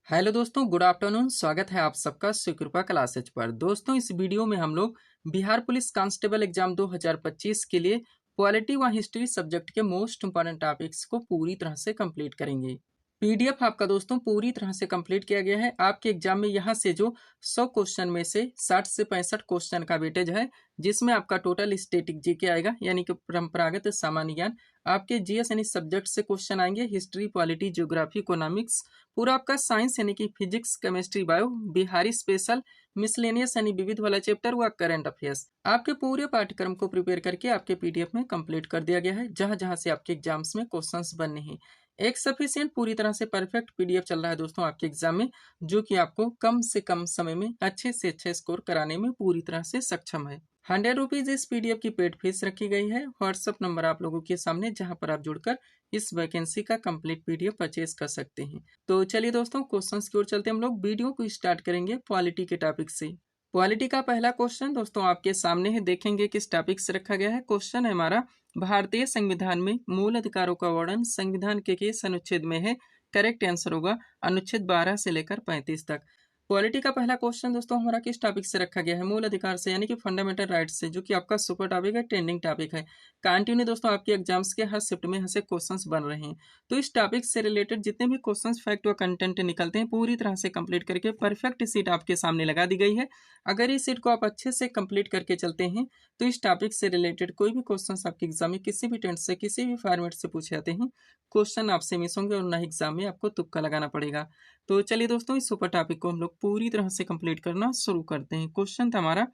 Hello दोस्तों, good afternoon. स्वागत है आप सबका सुकृपा क्लासेज पर। दोस्तों, इस वीडियो में हम लोग बिहार पुलिस कांस्टेबल एग्जाम 2025 के लिए पॉलिटी व हिस्ट्री सब्जेक्ट के मोस्ट इंपॉर्टेंट टॉपिक्स को पूरी तरह से कंप्लीट करेंगे। पीडीएफ आपका दोस्तों पूरी तरह से कंप्लीट किया गया है। आपके एग्जाम में यहाँ से जो 100 क्वेश्चन में से 60 से 65 क्वेश्चन का वेटेज है, जिसमें आपका टोटल स्टैटिक जीके आएगा, यानी कि परंपरागत सामान्य ज्ञान। आपके जीएस यानी सब्जेक्ट से क्वेश्चन आएंगे, हिस्ट्री, पॉलिटी, ज्योग्राफी, इकोनॉमिक्स, पूरा आपका साइंस यानी कि physics, chemistry, bio, Bihari special, miscellaneous यानी विविध वाला चैप्टर व करंट अफेयर्स। आपके पूरे पाठ्यक्रम को प्रिपेयर करके आपके पीडीएफ में कंप्लीट कर दिया गया है, जहां जहां से आपके एग्जाम्स में क्वेश्चंस बनने हैं। एक सफिशिएंट पूरी तरह से परफेक्ट पीडीएफ चल रहा है दोस्तों आपके एग्जाम में, जो कि आपको कम से कम समय में अच्छे से अच्छे स्कोर कराने में पूरी तरह से सक्षम है। 100 रुपीज इस पीडीएफ की पेड फीस रखी गई है। व्हाट्सअप नंबर आप लोगों के सामने, जहां पर आप जुड़कर इस वैकेंसी का कंप्लीट पीडीएफ परचेज कर सकते हैं। तो चलिए दोस्तों, क्वेश्चंस की ओर चलते हैं। हम लोग वीडियो को स्टार्ट करेंगे पॉलिटी के टॉपिक से। पॉलिटी का पहला क्वेश्चन दोस्तों आपके सामने है, देखेंगे किस टॉपिक से रखा गया है। क्वेश्चन है हमारा, भारतीय संविधान में मूल अधिकारों का वर्णन संविधान के किस अनुच्छेद में है। करेक्ट आंसर होगा अनुच्छेद 12 से लेकर 35 तक। पॉलिटी का पहला क्वेश्चन दोस्तों हमारा किस टॉपिक से रखा गया है, मूल अधिकार से, यानी कि फंडामेंटल राइट्स से, जो कि आपका सुपर टॉपिक है, ट्रेंडिंग टॉपिक है। कंटिन्यू दोस्तों आपके एग्जाम्स के हर शिफ्ट में यहाँ से क्वेश्चंस बन रहे हैं। तो इस टॉपिक से रिलेटेड जितने भी क्वेश्चंस, फैक्ट व कंटेंट निकलते हैं, पूरी तरह से कंप्लीट करके परफेक्ट सीट आपके सामने लगा दी गई है। अगर इस सीट को आप अच्छे से कंप्लीट करके चलते हैं, तो इस टॉपिक से रिलेटेड कोई भी क्वेश्चंस आपके एग्जाम में किसी भी टेंस से, किसी भी फॉर्मेट से पूछे जाते हैं, क्वेश्चन आपसे मिस होंगे और ना ही एग्जाम में आपको तुक्का लगाना पड़ेगा। तो चलिए दोस्तों, इस सुपर टॉपिक को हम लोग पूरी तरह से कंप्लीट करना शुरू करते हैं। क्वेश्चन था हमारा,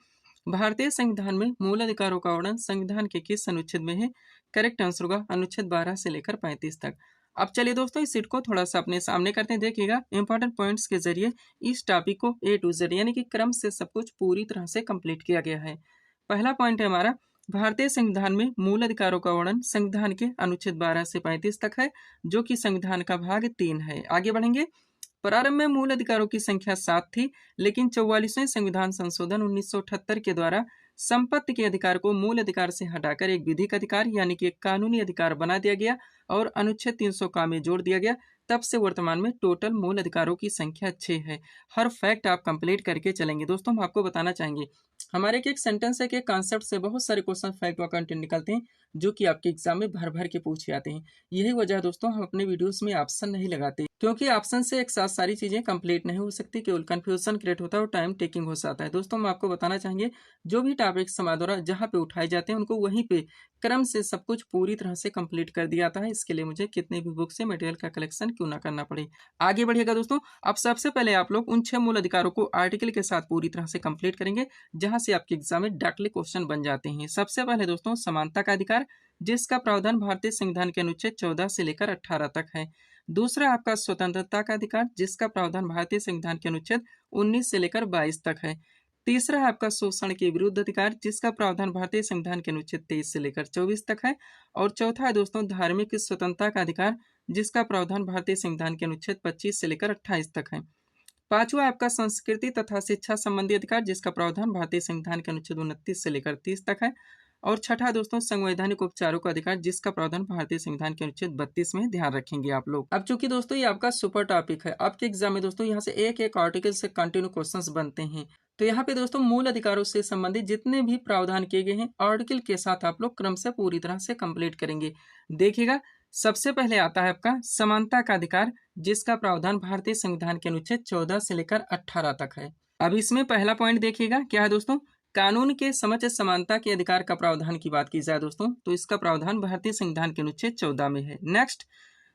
भारतीय संविधान में मूल अधिकारों का वर्णन संविधान के किस अनुच्छेद में है। करेक्ट आंसर होगा अनुच्छेद 12 से लेकर 35 तक। अब चलिए दोस्तों, इस सीट को थोड़ा सा अपने सामने करते हैं। देखिएगा, इंपॉर्टेंट पॉइंट्स के जरिए इस टॉपिक को ए टू जेड यानी कि क्रम से सब कुछ पूरी तरह से कंप्लीट किया गया है। पहला पॉइंट है हमारा, भारतीय संविधान में मूल अधिकारों का वर्णन संविधान के अनुच्छेद 12 से 35 तक है, जो कि संविधान का भाग 3 है। आगे बढ़ेंगे। प्रारंभ में मूल अधिकारों की संख्या 7 थी, लेकिन 44वें संविधान संशोधन 1978 के द्वारा संपत्ति के अधिकार को मूल अधिकार से हटाकर एक विधिक अधिकार यानी कि एक कानूनी अधिकार बना दिया गया और अनुच्छेद 300 का में जोड़ दिया गया। तब से वर्तमान में टोटल मूल अधिकारों की संख्या 6 है। हर फैक्ट आप कंप्लीट करके चलेंगे। दोस्तों, हम आपको बताना चाहेंगे, हमारे एक सेंटेंस है कि कॉन्सेप्ट से बहुत सारे क्वेश्चन, फैक्ट व कंटेंट निकलते हैं, जो कि आपके एग्जाम में भर भर के पूछे जाते हैं। यही वजह है दोस्तों, हम अपने वीडियोस में ऑप्शन नहीं लगाते, क्योंकि ऑप्शन से एक साथ सारी चीजें कंप्लीट नहीं हो सकती, केवल कंफ्यूजन क्रिएट होता है और टाइम टेकिंग हो जाता है। दोस्तों, हम आपको बताना चाहेंगे, जो भी टॉपिक्स हमारे द्वारा जहाँ पे उठाए जाते हैं, उनको वहीं पे क्रम से सब कुछ पूरी तरह से कंप्लीट कर दिया जाता है। इसके लिए मुझे कितने भी बुक से मटेरियल का कलेक्शन क्यों ना करना पड़े। आगे बढ़िएगा दोस्तों। अब सबसे पहले आप लोग उन 6 मूल अधिकारों को आर्टिकल के साथ पूरी तरह से कंप्लीट करेंगे, जहां से आपके एग्जाम में डायरेक्टली क्वेश्चन बन जाते हैं। सबसे पहले दोस्तों, समानता का अधिकार, जिसका प्रावधान भारतीय संविधान के अनुच्छेद 14 से लेकर 18 तक है। दूसरा आपका स्वतंत्रता का अधिकार, जिसका प्रावधान भारतीय संविधान के अनुच्छेद 19 से लेकर 22 तक है। तीसरा है आपका शोषण के विरुद्ध अधिकार, जिसका प्रावधान भारतीय संविधान के अनुच्छेद 23 से लेकर 24 तक है। और चौथा है दोस्तों, धार्मिक स्वतंत्रता का अधिकार, जिसका प्रावधान भारतीय संविधान के अनुच्छेद 25 से लेकर 28 तक है। पांचवा आपका संस्कृति तथा शिक्षा संबंधी अधिकार, जिसका प्रावधान भारतीय संविधान के अनुच्छेद 29 से लेकर 30 तक है। और छठा दोस्तों, संवैधानिक उपचारों का अधिकार, जिसका प्रावधान भारतीय संविधान के अनुच्छेद 32 में। ध्यान रखेंगे आप लोग। अब चूंकि दोस्तों ये आपका सुपर टॉपिक है, आपके एग्जाम में दोस्तों यहाँ से एक एक आर्टिकल से कंटिन्यू क्वेश्चंस बनते हैं। तो यहाँ पे दोस्तों मूल अधिकारों से संबंधित जितने भी प्रावधान किए गए हैं, आर्टिकल के साथ आप लोग क्रम से पूरी तरह से कंप्लीट करेंगे। देखिएगा, सबसे पहले आता है आपका समानता का अधिकार, जिसका प्रावधान भारतीय संविधान के अनुच्छेद 14 से लेकर 18 तक है। अब इसमें पहला पॉइंट देखिएगा, क्या है दोस्तों, कानून के समक्ष समानता के अधिकार का प्रावधान की बात की जाए दोस्तों, तो इसका प्रावधान भारतीय संविधान के अनुच्छेद 14 में है। नेक्स्ट,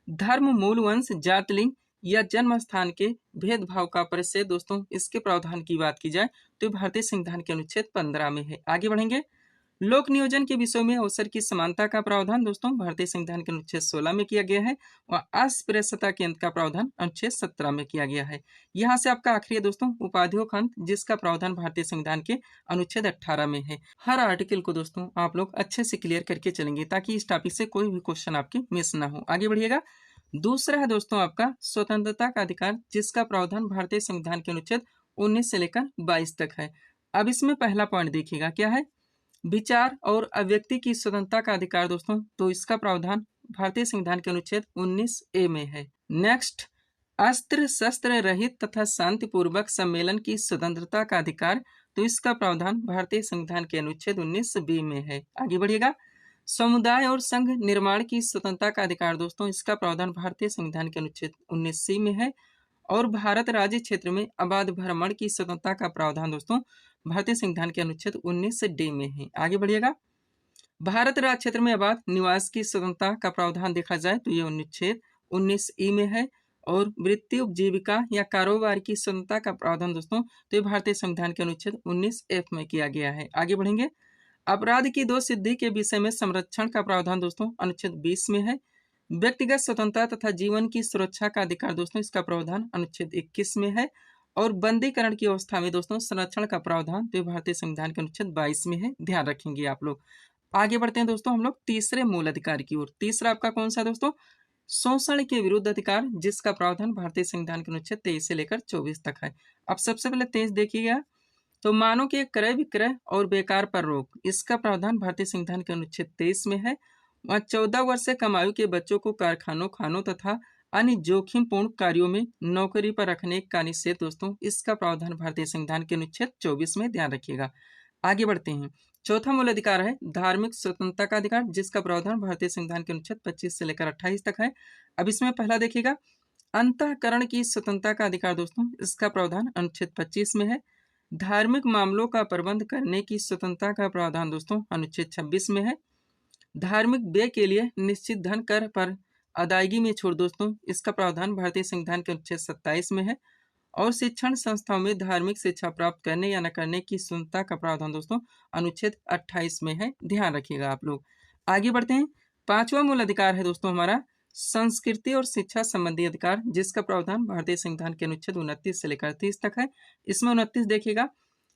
धर्म, मूल, वंश, जात, लिंग या जन्म स्थान के भेदभाव का परिच्छेद दोस्तों, इसके प्रावधान की बात की जाए तो भारतीय संविधान के अनुच्छेद 15 में है। आगे बढ़ेंगे। लोक नियोजन के विषयों में अवसर की समानता का प्रावधान दोस्तों भारतीय संविधान के अनुच्छेद 16 में किया गया है और अस्पृश्यता के अंत का प्रावधान अनुच्छेद 17 में किया गया है। यहाँ से आपका आखिरी है दोस्तों, उपाधियों का अंत, जिसका प्रावधान भारतीय संविधान के अनुच्छेद 18 में है। हर आर्टिकल को दोस्तों आप लोग अच्छे से क्लियर करके चलेंगे, ताकि इस टॉपिक से कोई भी क्वेश्चन आपके मिस ना हो। आगे बढ़िएगा। दूसरा है दोस्तों आपका स्वतंत्रता का अधिकार, जिसका प्रावधान भारतीय संविधान के अनुच्छेद 19 से लेकर 22 तक है। अब इसमें पहला पॉइंट देखिएगा, क्या है, विचार और अभिव्यक्ति की स्वतंत्रता का अधिकार दोस्तों, तो इसका प्रावधान भारतीय संविधान के अनुच्छेद 19A में है। नेक्स्ट, अस्त्र शस्त्र रहित तथा शांतिपूर्वक सम्मेलन की स्वतंत्रता का अधिकार, तो इसका प्रावधान भारतीय संविधान के अनुच्छेद 19 बी में है। आगे बढ़िएगा। समुदाय और संघ निर्माण की स्वतंत्रता का अधिकार दोस्तों, इसका प्रावधान भारतीय संविधान के अनुच्छेद 19 सी में है। और भारत राज्य क्षेत्र में अबाध भ्रमण की स्वतंत्रता का प्रावधान दोस्तों भारतीय संविधान के अनुच्छेद 19 डी में है। आगे बढ़िएगा। भारत राज्य क्षेत्र में अबाध निवास की स्वतंत्रता का प्रावधान देखा जाए तो ये अनुच्छेद 19 ई में है। और वृत्ति उपजीविका या कारोबार की स्वतंत्रता का प्रावधान दोस्तों तो ये भारतीय संविधान के अनुच्छेद 19F में किया गया है। आगे बढ़ेंगे। अपराध की दो सिद्धि के विषय में संरक्षण का प्रावधान दोस्तों अनुच्छेद 20 में है। व्यक्तिगत स्वतंत्रता तथा जीवन की सुरक्षा का अधिकार दोस्तों इसका प्रावधान अनुच्छेद 21 में है। और बंदीकरण की अवस्था में दोस्तों संरक्षण का प्रावधान तो भारतीय संविधान के अनुच्छेद 22 में है। ध्यान रखेंगे आप लोग। आगे बढ़ते हैं दोस्तों हम लोग तीसरे मूल अधिकार की ओर। तीसरा आपका कौन सा दोस्तों? शोषण के विरुद्ध अधिकार, जिसका प्रावधान भारतीय संविधान के अनुच्छेद 23 से लेकर 24 तक है। अब सबसे पहले 23 देखिएगा। तो मानव के क्रय विक्रय और बेकार पर रोक, इसका प्रावधान भारतीय संविधान के अनुच्छेद 23 में है। वहाँ 14 वर्ष से कम आयु के बच्चों को कारखानों, खानों तथा अन्य जोखिमपूर्ण कार्यों में नौकरी पर रखने का निषेध दोस्तों, इसका प्रावधान भारतीय संविधान के अनुच्छेद 24 में। ध्यान रखिएगा। आगे बढ़ते हैं। चौथा मूल अधिकार है धार्मिक स्वतंत्रता का अधिकार, जिसका प्रावधान भारतीय संविधान के अनुच्छेद 25 से लेकर 28 तक है। अब इसमें पहला देखिएगा, अंतःकरण की स्वतंत्रता का अधिकार दोस्तों, इसका प्रावधान अनुच्छेद 25 में है। धार्मिक मामलों का प्रबंध करने की स्वतंत्रता का प्रावधान दोस्तों अनुच्छेद 26 में है। धार्मिक व्यय के लिए निश्चित धन कर पर अदायगी में छूट दोस्तों, इसका प्रावधान भारतीय संविधान के अनुच्छेद 27 में है। और शिक्षण संस्थाओं में धार्मिक शिक्षा प्राप्त करने या न करने की स्वतंत्रता का प्रावधान दोस्तों अनुच्छेद 28 में है। ध्यान रखिएगा आप लोग। आगे बढ़ते हैं। पांचवा मूल अधिकार है दोस्तों हमारा संस्कृति और शिक्षा संबंधी अधिकार, जिसका प्रावधान भारतीय संविधान के अनुच्छेद 29 से लेकर 30 तक है। इसमें 29 देखिएगा।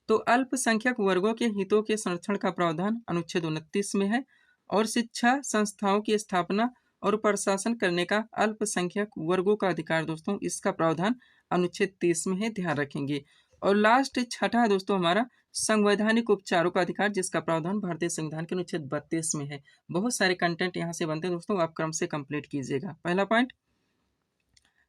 तो अल्पसंख्यक वर्गों के हितों के संरक्षण का प्रावधान अनुच्छेद 29 में है। और शिक्षा संस्थाओं की स्थापना और प्रशासन करने का अल्पसंख्यक वर्गों का अधिकार दोस्तों, इसका प्रावधान अनुच्छेद 30 में है। ध्यान रखेंगे। और लास्ट छठा है दोस्तों हमारा संवैधानिक उपचारों का अधिकार, जिसका प्रावधान भारतीय संविधान के अनुच्छेद 32 में है। बहुत सारे कंटेंट यहाँ से बनते हैं दोस्तों, आप क्रम से कंप्लीट कीजिएगा। पहला पॉइंट,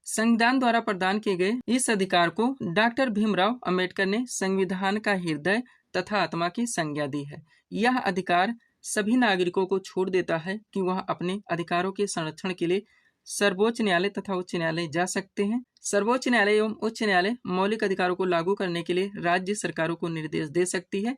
संविधान द्वारा प्रदान किए गए इस अधिकार को डॉक्टर भीमराव अंबेडकर ने संविधान का हृदय तथा आत्मा की संज्ञा दी है। यह अधिकार सभी नागरिकों को छोड़ देता है कि वह अपने अधिकारों के संरक्षण के लिए सर्वोच्च न्यायालय तथा उच्च न्यायालय जा सकते हैं। सर्वोच्च न्यायालय एवं उच्च न्यायालय मौलिक अधिकारों को लागू करने के लिए राज्य सरकारों को निर्देश दे सकती है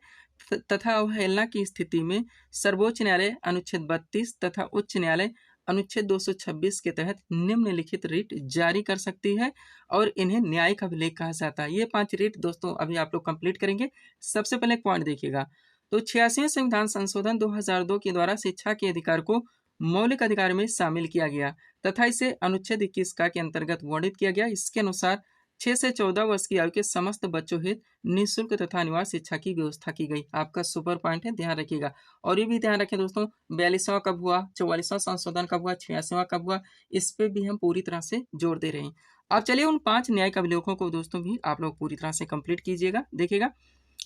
तथा अवहेलना की स्थिति में सर्वोच्च न्यायालय अनुच्छेद 32 तथा उच्च न्यायालय अनुच्छेद 226 के तहत निम्नलिखित रिट जारी कर सकती है और इन्हें न्यायिक अभिलेख कहा जाता है। ये 5 रिट दोस्तों अभी आप लोग कंप्लीट करेंगे। सबसे पहले एक पॉइंट देखिएगा। तो 86वें संविधान संशोधन 2002 के द्वारा शिक्षा के अधिकार को मौलिक अधिकार में शामिल किया गया तथा इसे अनुच्छेद 21 का के अंतर्गत वर्णित किया गया। इसके अनुसार 6 से 14 वर्ष की आयु के समस्त बच्चों हित निःशुल्क तथा अनिवार्य शिक्षा की व्यवस्था की गई। आपका सुपर पॉइंट है, ध्यान रखिएगा। और ये भी ध्यान रखें दोस्तों, 42वां कब हुआ, 44वां संशोधन कब हुआ, 86वां कब हुआ, इस पे भी हम पूरी तरह से जोर दे रहे हैं। अब चलिए उन 5 न्यायिक अभिलेखों को दोस्तों भी आप लोग पूरी तरह से कंप्लीट कीजिएगा। देखिएगा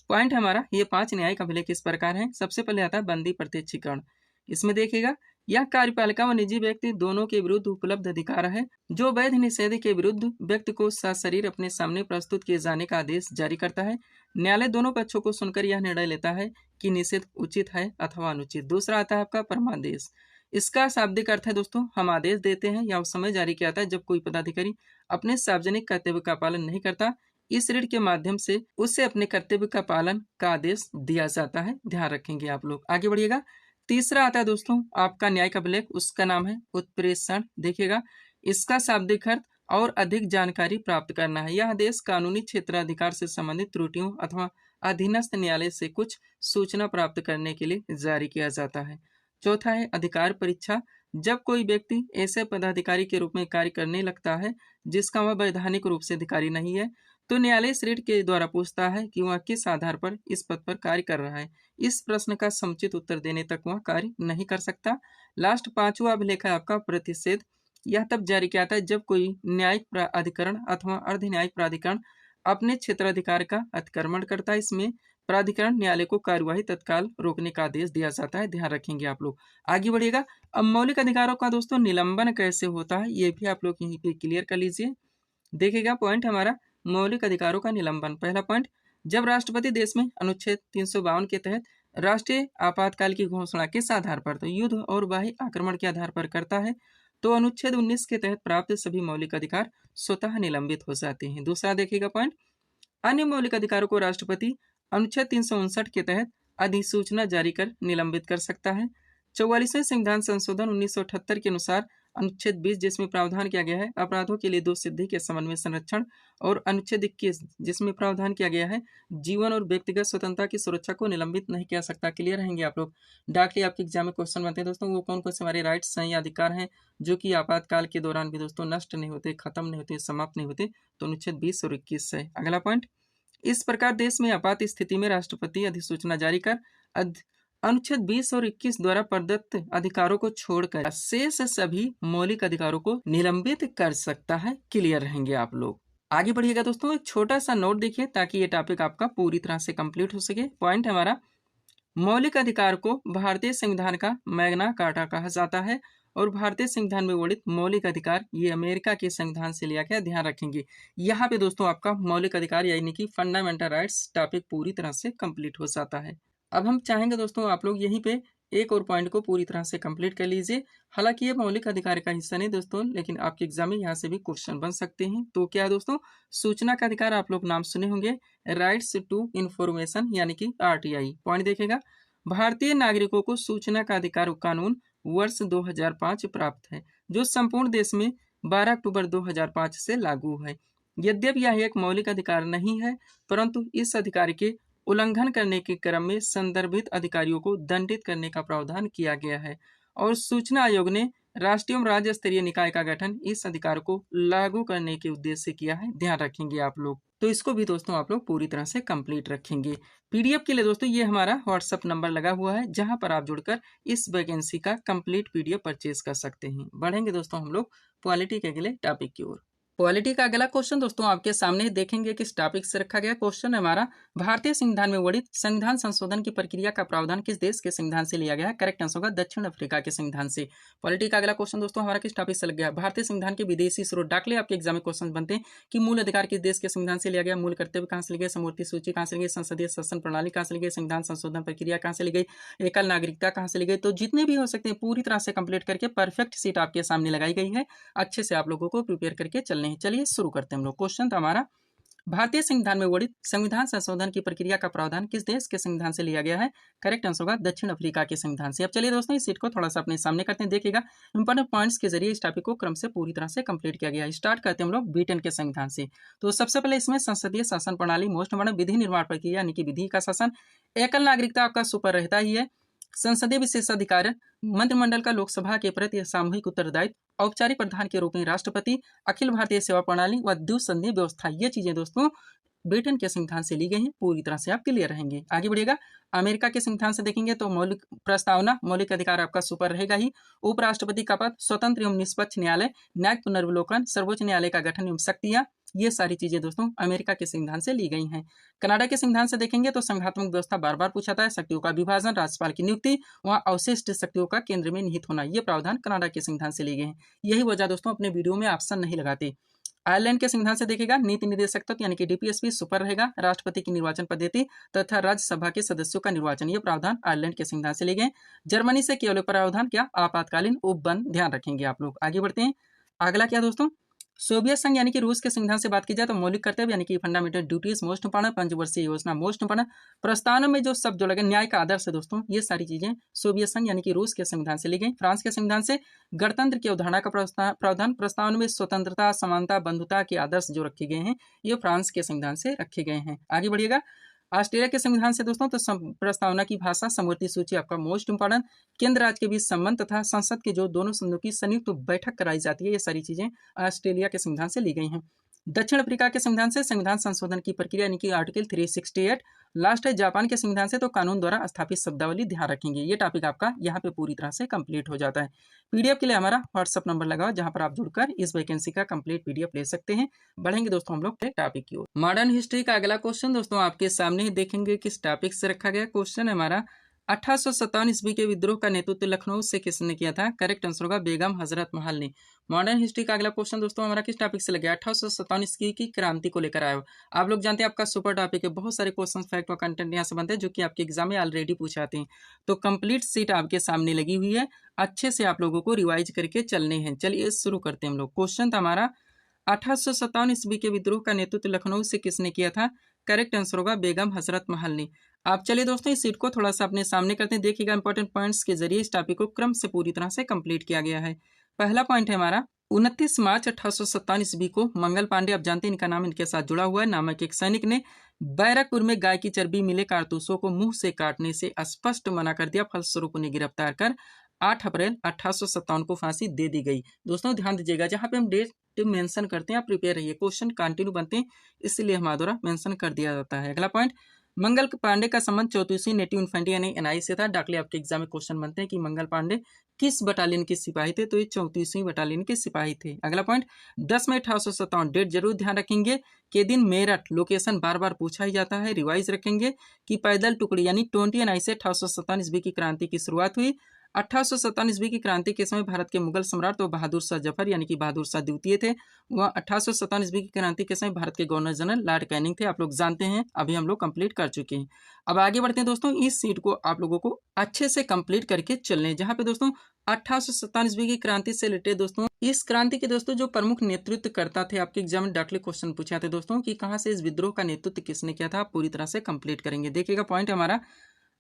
पॉइंट हमारा, ये 5 न्यायिक अभिलेख इस प्रकार हैं। सबसे पहले आता है बंदी प्रत्यक्षीकरण। इसमें देखिएगा, यह कार्यपालिका व निजी व्यक्ति दोनों के विरुद्ध उपलब्ध अधिकार है जो वैध निषेध के विरुद्ध व्यक्ति को सशरीर अपने सामने प्रस्तुत किए जाने का आदेश जारी करता है। न्यायालय दोनों पक्षों को सुनकर यह निर्णय लेता है कि निषेध उचित है अथवा अनुचित। दूसरा आता है आपका परमादेश। इसका शाब्दिक अर्थ है दोस्तों, हम आदेश देते हैं या उस समय जारी किया जाता है जब कोई पदाधिकारी अपने सार्वजनिक कर्तव्य का पालन नहीं करता। इस ऋण के माध्यम से उससे अपने कर्तव्य का पालन का आदेश दिया जाता है। ध्यान रखेंगे आप लोग। आगे बढ़िएगा। तीसरा आता है दोस्तों आपका न्यायिक अभिलेख, उसका नाम है उत्प्रेषण। देखिएगा, इसका शाब्दिक अर्थ और अधिक जानकारी प्राप्त करना है। यह आदेश कानूनी क्षेत्राधिकार से संबंधित त्रुटियों अथवा अधीनस्थ न्यायालय से कुछ सूचना प्राप्त करने के लिए जारी किया जाता है। चौथा है अधिकार परीक्षा। जब कोई व्यक्ति ऐसे पदाधिकारी के रूप में कार्य करने लगता है जिसका वह वैधानिक रूप से अधिकारी नहीं है, तो न्यायालय इस ऋण के द्वारा पूछता है कि वह किस आधार पर इस पद पर कार्य कर रहा है। इस प्रश्न का समुचित उत्तर देने तक वह कार्य नहीं कर सकता। लास्ट 5वां अभिलेख है आपका प्रतिषेध। यह तब जारी किया जाता है जब कोई न्यायिक प्राधिकरण अथवा अर्ध न्यायिक प्राधिकरण अपने क्षेत्राधिकार का अतिक्रमण करता है। इसमें प्राधिकरण न्यायालय को कार्यवाही तत्काल रोकने का आदेश दिया जाता है। ध्यान रखेंगे आप लोग। आगे बढ़िएगा। अब मौलिक अधिकारों का दोस्तों निलंबन कैसे होता है, ये भी आप लोग यहीं पे क्लियर कर लीजिए। देखिएगा पॉइंट हमारा मौलिक अधिकारों का निलंबन। पहला पॉइंट, जब राष्ट्रपति देश में अनुच्छेद 352 के तहत राष्ट्रीय आपातकाल की घोषणा किस आधार पर, तो युद्ध और बाह्य आक्रमण के आधार पर करता है, तो अनुच्छेद 19 के तहत प्राप्त सभी मौलिक अधिकार स्वतः निलंबित हो जाते हैं। दूसरा देखिएगा पॉइंट, अन्य मौलिक अधिकारों को राष्ट्रपति अनुच्छेद 359 के तहत अधिसूचना जारी कर निलंबित कर सकता है। 44वें संविधान संशोधन 1978 के अनुसार अनुच्छेद 20 जिसमें प्रावधान किया गया है अपराधों के लिए दोष सिद्धि के संबंध में संरक्षण, और अनुच्छेद 21 जिसमें प्रावधान किया गया है जीवन और व्यक्तिगत स्वतंत्रता की सुरक्षा को निलंबित नहीं किया सकता। क्लियर रहेंगे आप लोग। डायरेक्टली आपके एग्जाम में क्वेश्चन बनते हैं दोस्तों, वो कौन कौन से हमारे राइट्स हैं या अधिकार हैं जो कि आपातकाल के दौरान भी दोस्तों नष्ट नहीं होते, खत्म नहीं होते, समाप्त नहीं होते, तो अनुच्छेद 20 और 21 है। अगला पॉइंट, इस प्रकार देश में आपात स्थिति में राष्ट्रपति अधिसूचना जारी कर अनुच्छेद 20 और 21 द्वारा प्रदत्त अधिकारों को छोड़कर शेष सभी मौलिक अधिकारों को निलंबित कर सकता है। क्लियर रहेंगे आप लोग। आगे बढ़िएगा दोस्तों, एक छोटा सा नोट देखिए ताकि ये टॉपिक आपका पूरी तरह से कंप्लीट हो सके। पॉइंट हमारा, मौलिक अधिकार को भारतीय संविधान का मैग्ना कार्टा कहा जाता है और भारतीय संविधान में वर्णित मौलिक अधिकार ये अमेरिका के संविधान से लिया गया। ध्यान रखेंगे यहाँ पे दोस्तों आपका मौलिक अधिकार यानी कि फंडामेंटल राइट्स टॉपिक पूरी तरह से कंप्लीट हो जाता है। अब हम चाहेंगे दोस्तों आप लोग यहीं पे एक और पॉइंट को पूरी तरह से कंप्लीट कर लीजिए। हालांकि ये मौलिक अधिकार का हिस्सा नहीं दोस्तों, लेकिन आपके एग्जाम में यहाँ से भी क्वेश्चन बन सकते हैं। तो क्या है दोस्तों, सूचना का अधिकार आप लोग नाम सुने होंगे, राइट्स टू इंफॉर्मेशन यानी कि RTI। पॉइंट देखेगा, भारतीय नागरिकों को सूचना का अधिकार कानून वर्ष 2005 प्राप्त है जो संपूर्ण देश में 12 अक्टूबर 2005 से लागू है। यद्यपि यह एक मौलिक अधिकार नहीं है, परंतु इस अधिकार के उल्लंघन करने के क्रम में संदर्भित अधिकारियों को दंडित करने का प्रावधान किया गया है और सूचना आयोग ने राष्ट्रीय एवं राज्य स्तरीय निकाय का गठन इस अधिकार को लागू करने के उद्देश्य से किया है। ध्यान रखेंगे आप लोग। तो इसको भी दोस्तों आप लोग पूरी तरह से कंप्लीट रखेंगे। PDF के लिए दोस्तों ये हमारा व्हाट्सअप नंबर लगा हुआ है जहां पर आप जुड़कर इस वैकेंसी का कंप्लीट PDF परचेज कर सकते हैं। बढ़ेंगे दोस्तों हम लोग पॉलिटी के अगले टॉपिक की ओर। पॉलिटी का अगला क्वेश्चन दोस्तों आपके सामने देखेंगे किस टॉपिक से रखा गया। क्वेश्चन है हमारा, भारतीय संविधान में वर्णित संविधान संशोधन की प्रक्रिया का प्रावधान किस देश के संविधान से लिया गया है। करेक्ट आंसर होगा दक्षिण अफ्रीका के संविधान से। पॉलिटी का अगला क्वेश्चन दोस्तों हमारा किस टॉपिक से लग गया, भारतीय संविधान के विदेशी स्रोत। डाकले आपके एग्जाम में क्वेश्चन बनते हैं कि मूल अधिकार किस देश के संविधान से लिया गया, मूल कर्तव्य कहाँ से ली गई, समूर्ति सूची कहाँ से ली गई, संसदीय शासन प्रणाली कहाँ से ली गई, संविधान संशोधन प्रक्रिया कहाँ से ली गई, एकल नागरिकता कहाँ से ली गई। तो जितने भी हो सकते हैं पूरी तरह से कंप्लीट करके परफेक्ट सीट आपके सामने लगाई गई है। अच्छे से आप लोगों को प्रिपेयर करके चलने हैं। चलिए शुरू करते हैं हम लोग। क्वेश्चन था हमारा, भारतीय संविधान में वर्णित संविधान संशोधन की प्रक्रिया का प्रावधान किस देश के संविधान से लिया गया है। करेक्ट आंसर होगा दक्षिण अफ्रीका के संविधान से। अब चलिए दोस्तों इस सीट को थोड़ा सा अपने सामने करते हैं। देखिएगा इंपॉर्टेंट पॉइंट्स के जरिए इस टॉपिक को क्रम से पूरी तरह से कंप्लीट किया गया है। स्टार्ट करते हैं हम लोग ब्रिटेन के संविधान से। तो सबसे पहले इसमें संसदीय शासन प्रणाली, मोस्ट इंपॉर्टेंट विधि निर्माण प्रक्रिया यानी कि विधि का शासन, एकल नागरिकता आपका सुपर रहता ही है, संसदीय विशेषाधिकार, मंत्रिमंडल का लोकसभा के प्रति सामूहिक उत्तरदायित्व, औपचारिक प्रधान के रूप में राष्ट्रपति, अखिल भारतीय सेवा प्रणाली व द्विसंधीय व्यवस्था। ये चीजें दोस्तों ब्रिटेन के संविधान से ली गई हैं। पूरी तरह से आप क्लियर रहेंगे। आगे बढ़िएगा, अमेरिका के संविधान से देखेंगे तो मौलिक प्रस्तावना, मौलिक अधिकार आपका सुपर रहेगा ही, उपराष्ट्रपति का पद, स्वतंत्र एवं निष्पक्ष न्यायालय, न्यायिक पुनर्विलोकन, सर्वोच्च न्यायालय का गठन एवं शक्तियां, ये सारी चीजें दोस्तों अमेरिका के संविधान से ली गई हैं। कनाडा के संविधान से देखेंगे तो संघात्मक व्यवस्था बार बार पूछा था, शक्तियों का विभाजन, राज्यपाल की नियुक्ति, वहां अवशिष्ट शक्तियों का केंद्र में निहित होना, ये प्रावधान कनाडा के संविधान से लिए गए हैं। यही वजह दोस्तों अपने वीडियो में ऑप्शन नहीं लगाते। आयरलैंड के संविधान से देखेगा नीति निर्देशक तत्व यानी कि DPSP सुपर रहेगा, राष्ट्रपति की निर्वाचन पद्धति तथा राज्यसभा के सदस्यों का निर्वाचन, ये प्रावधान आयरलैंड के संविधान से लिए गए। जर्मनी से केवल प्रावधान क्या, आपातकालीन उपबंध। ध्यान रखेंगे आप लोग। आगे बढ़ते हैं। अगला क्या दोस्तों, सोवियत संघ यानी कि रूस के संविधान से बात की जाए तो मौलिक कर्तव्य यानी कि फंडामेंटल ड्यूटीज मोस्ट इंपॉर्टेंट, पंचवर्षीय योजना मोस्ट इंपॉर्टेंट, प्रस्तावना में जो शब्द जोड़ा गया न्याय का आदर्श है दोस्तों, ये सारी चीजें सोवियत संघ यानी कि रूस के संविधान से ली गई। फ्रांस के संविधान से गणतंत्र की अवधारणा का प्रावधान, प्रस्तावना में स्वतंत्रता, समानता, बंधुता के आदर्श जो रखे गए हैं ये फ्रांस के संविधान से रखे गए हैं। आगे बढ़िएगा, ऑस्ट्रेलिया के संविधान से दोस्तों तो प्रस्तावना की भाषा, समवर्ती सूची आपका मोस्ट इंपॉर्टेंट, केंद्र राज्य के बीच संबंध तथा संसद के जो दोनों संघों की संयुक्त बैठक कराई जाती है, ये सारी चीजें ऑस्ट्रेलिया के संविधान से ली गई हैं। दक्षिण अफ्रीका के संविधान से संविधान संशोधन की प्रक्रिया यानी कि आर्टिकल 368। लास्ट है जापान के संविधान से तो कानून द्वारा स्थापित शब्दावली। ध्यान रखेंगे ये टॉपिक आपका यहाँ पे पूरी तरह से कंप्लीट हो जाता है। PDF के लिए हमारा व्हाट्सअप नंबर लगाओ जहां पर आप जुड़कर इस वैकेंसी का कंप्लीट PDF ले सकते हैं। बढ़ेंगे दोस्तों हम लोग टॉपिक की ओर। मॉडर्न हिस्ट्री का अगला क्वेश्चन दोस्तों आपके सामने देखेंगे किस टॉपिक से रखा गया। क्वेश्चन है हमारा, 1857 ईस्वी के विद्रोह का नेतृत्व लखनऊ से किसने किया था? करेक्ट आंसर होगा बेगम हजरत महल ने। मॉडर्न हिस्ट्री का अगला क्वेश्चन दोस्तों हमारा किस टॉपिक से लगे? 1857 ईस्वी की क्रांति को लेकर आया हो। आप लोग जानते हैं आपका सुपर टॉपिक है, बहुत सारे क्वेश्चन फैक्ट और कंटेंट यहाँ से बनते हैं जो कि आपके एग्जाम में ऑलरेडी पूछे आते हैं। तो कंप्लीट सीट आपके सामने लगी हुई है, अच्छे से आप लोगों को रिवाइज करके चलने हैं। चलिए शुरू करते हैं हम लोग। क्वेश्चन था हमारा 1857 ईस्वी के विद्रोह का नेतृत्व लखनऊ से किसने किया था? करेक्ट आंसर होगा बेगम हजरत महल ने। आप चलिए दोस्तों इस सीट को थोड़ा सा अपने सामने करते हैं, देखिएगा इंपॉर्टेंट पॉइंट्स के जरिए इस टॉपिक को क्रम से पूरी तरह से कंप्लीट किया गया है। पहला पॉइंट है हमारा 29 मार्च 1857 ईस्वी को मंगल पांडे, आप जानते हैं इनका नाम इनके साथ जुड़ा हुआ है, नामक एक सैनिक ने बैरकपुर में गाय की चर्बी मिले कारतूसों को मुंह से काटने से स्पष्ट मना कर दिया। फलस्वरूप उन्हें गिरफ्तार कर 8 अप्रैल 1857 को फांसी दे दी गई। दोस्तों ध्यान दीजिएगा, जहां पे हम डेट मेंशन करते हैं आप प्रिपेयर रहिए, क्वेश्चन कंटिन्यू बनते हैं इसलिए हमारे द्वारा मेंशन कर दिया जाता है। अगला पॉइंट, मंगल पांडे का संबंध 34वीं नेटिव इन्फेंट्री यानी एनआई से था। डाकले आपके एग्जाम में क्वेश्चन बनते हैं कि मंगल पांडे किस बटालियन के सिपाही थे? तो ये 34वीं बटालियन के सिपाही थे। अगला पॉइंट, 10 मई 1857, डेट जरूर ध्यान रखेंगे के दिन मेरठ, लोकेशन बार बार पूछा ही जाता है, रिवाइज रखेंगे कि पैदल टुकड़ी यानी 20 एनआई से 1857 ईस्वी की क्रांति की शुरुआत हुई। 1857 ईस्वी की क्रांति के समय भारत के मुगल सम्राट तो बहादुर शाह जफर यानी कि बहादुर शाह द्वितीय थे। वह 1857 ईस्वी की क्रांति के समय भारत के गवर्नर जनरल लॉर्ड कैनिंग थे। आप लोग जानते हैं, अभी हम लोग कंप्लीट कर चुके हैं। अब आगे बढ़ते हैं दोस्तों, इस सीट को आप लोगों को अच्छे से कंप्लीट करके चलने, जहां पे दोस्तों 1857 ईस्वी की क्रांति से रिलेटेड दोस्तों इस क्रांति के दोस्तों जो प्रमुख नेतृत्व करता थे, आपके एग्जाम में डायरेक्टली क्वेश्चन पूछा थे दोस्तों कि कहां से इस विद्रोह का नेतृत्व किसने किया था, पूरी तरह से कंप्लीट करेंगे। देखिएगा पॉइंट हमारा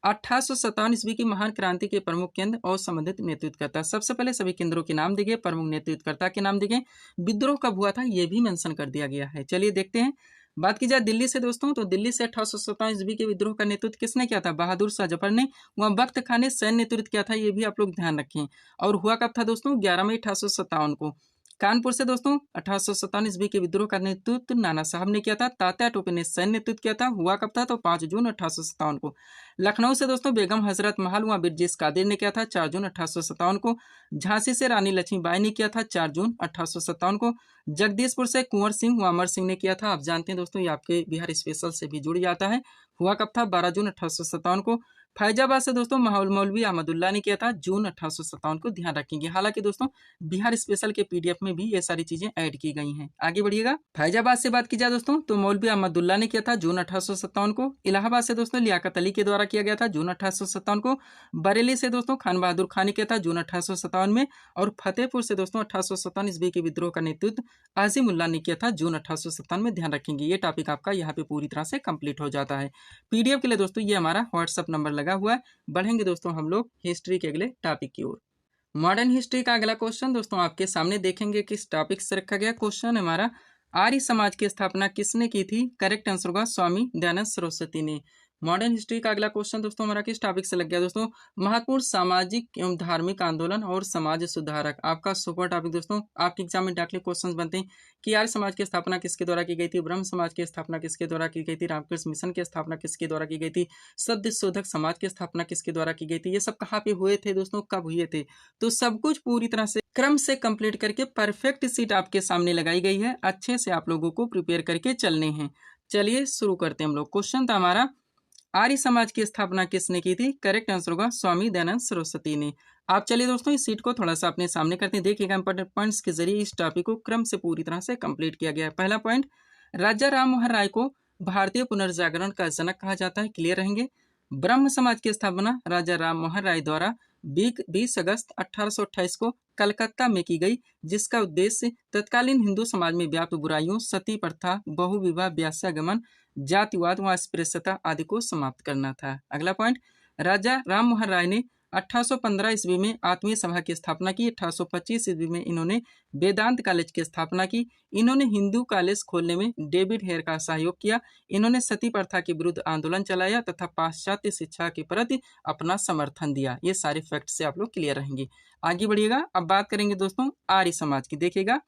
1857 ईस्वी की महान क्रांति के प्रमुख केंद्र और संबंधित नेतृत्वकर्ता। सबसे पहले सभी केंद्रों के नाम दिए, प्रमुख नेतृत्वकर्ता के नाम दिए, विद्रोह कब हुआ था ये भी मेंशन कर दिया गया है। चलिए देखते हैं। बात की जाए दिल्ली से दोस्तों, तो दिल्ली से 1857 ईस्वी के विद्रोह का नेतृत्व किसने किया था? बहादुर शाह जफर ने। वहाँ बख्त खान ने सैन्य नेतृत्व किया था, ये भी आप लोग ध्यान रखें। और हुआ कब था दोस्तों? 11 मई 1857 को। कानपुर से दोस्तों 1857 ईस्वी के विद्रोह का नेतृत्व नाना साहब ने किया था। तात्या टोपे ने सैन्य नेतृत्व किया था। हुआ कब था? तो 5 जून 1857 को। लखनऊ से दोस्तों बेगम हजरत महल, वहाँ ब्रिजेश कादिर ने किया था 4 जून 1857 को। झांसी से रानी लक्ष्मीबाई ने किया था 4 जून 1857 को। जगदीशपुर से कुंवर सिंह व अमर सिंह ने किया था। आप जानते हैं दोस्तों ये आपके बिहार स्पेशल से भी जुड़ जाता है। हुआ कब था? 12 जून 1857 को। फैजाबाद से दोस्तों मौलवी अहमदुल्ला ने किया था जून 1857 को। ध्यान रखेंगे, हालांकि दोस्तों बिहार स्पेशल के पीडीएफ में भी ये सारी चीजें ऐड की गई हैं। आगे बढ़िएगा। फैजाबाद से बात की जाए दोस्तों तो मौलवी अहमदुल्ला ने किया था जून 1857 को। इलाहाबाद से दोस्तों लियाकत अली के द्वारा किया गया था जून 1857 को। बरेली से दोस्तों खान बहादुर खान ने किया था जून 1857 में। और फतेहपुर से दोस्तों 1857 ईस्वी के विद्रोह का नेतृत्व आजिमुल्ला ने किया था जून 1857 में। ध्यान रखेंगे, ये टॉपिक आपका यहाँ पे पूरी तरह से कंप्लीट हो जाता है। पीडीएफ के लिए दोस्तों ये हमारा व्हाट्सअप नंबर लगा हुआ है। बढ़ेंगे दोस्तों हम लोग हिस्ट्री के अगले टॉपिक की ओर। मॉडर्न हिस्ट्री का अगला क्वेश्चन दोस्तों आपके सामने देखेंगे किस टॉपिक से रखा गया। क्वेश्चन हमारा, आर्य समाज की स्थापना किसने की थी? करेक्ट आंसर होगा स्वामी दयानंद सरस्वती ने। मॉडर्न हिस्ट्री का अगला क्वेश्चन दोस्तों हमारा किस टॉपिक से लग गया दोस्तों? महत्वपूर्ण सामाजिक एवं धार्मिक आंदोलन और समाज सुधारक। आपका सुपर टॉपिक दोस्तों आपके एग्जाम में डायरेक्टली क्वेश्चंस बनते हैं कि आर्य समाज की स्थापना किसके द्वारा की गई थी? ब्रह्म समाज की स्थापना किसके द्वारा की गई थी? रामकृष्ण मिशन की स्थापना किसके द्वारा की गई थी? सत्य शोधक समाज की स्थापना किसके द्वारा की गई थी? ये सब कहाँ पे हुए थे दोस्तों, कब हुए थे? तो सब कुछ पूरी तरह से क्रम से कंप्लीट करके परफेक्ट सीट आपके सामने लगाई गई है। अच्छे से आप लोगों को प्रिपेयर करके चलने हैं। चलिए शुरू करते हैं हम लोग। क्वेश्चन था हमारा, आर्य समाज की स्थापना किसने की थी? करेक्ट आंसर होगा स्वामी दयानंद सरस्वती ने। आप चलिए दोस्तों इस सीट को थोड़ा सा अपने सामने करते हैं, देखिएगा इंपॉर्टेंट पॉइंट्स के जरिए इस टॉपिक को क्रम से पूरी तरह से कंप्लीट किया गया है। पहला पॉइंट, राजा राम मोहन राय को भारतीय पुनर्जागरण का जनक कहा जाता है। क्लियर रहेंगे। ब्रह्म समाज की स्थापना राजा राम मोहन राय द्वारा 20 अगस्त 1828 को कलकत्ता में की गई, जिसका उद्देश्य तत्कालीन हिंदू समाज में व्याप्त बुराइयों, सती प्रथा, बहुविवाह, व्यास्यागमन, जातिवाद व अस्पृश्यता आदि को समाप्त करना था। अगला पॉइंट, राजा राम मोहन राय ने 1815 ईस्वी में आत्मीय सभा की स्थापना की। 1825 ईस्वी में इन्होंने वेदांत कॉलेज की स्थापना की। इन्होंने हिंदू कॉलेज खोलने में डेविड हेयर का सहयोग किया। इन्होंने सती प्रथा के विरुद्ध आंदोलन चलाया तथा पाश्चात्य शिक्षा के प्रति अपना समर्थन दिया। ये सारे फैक्ट से आप लोग क्लियर रहेंगे। आगे बढ़िएगा। अब बात करेंगे दोस्तों आर्य समाज की। देखिएगा,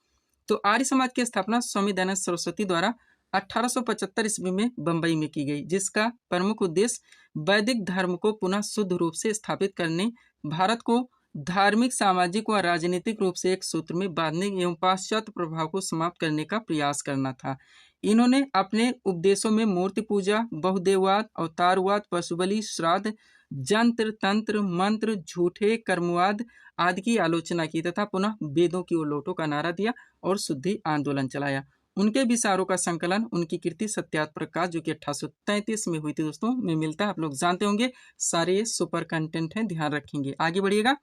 तो आर्य समाज की स्थापना स्वामी दयानंद सरस्वती द्वारा 1875 ईस्वी में बंबई में की गई, जिसका प्रमुख उद्देश्य वैदिक धर्म को पुनः शुद्ध रूप से स्थापित करने, भारत को धार्मिक, सामाजिक व राजनीतिक रूप से एक सूत्र में बांधने एवं पाश्चात्य प्रभाव को समाप्त करने का प्रयास करना था। इन्होंने अपने उपदेशों में मूर्ति पूजा, बहुदेववाद, अवतारवाद, पशुबलि, श्राद्ध, जंत्र तंत्र मंत्र झूठे कर्मवाद आदि की आलोचना की तथा पुनः वेदों की ओर लौटो का नारा दिया और शुद्धि आंदोलन चलाया। उनके विचारों का संकलन उनकी कृति सत्यार्थ प्रकाश जो कि 1833 में हुई थी दोस्तों में मिलता है। आप लोग जानते होंगे, सारे सुपर कंटेंट हैं, ध्यान रखेंगे। आगे बढ़िएगा।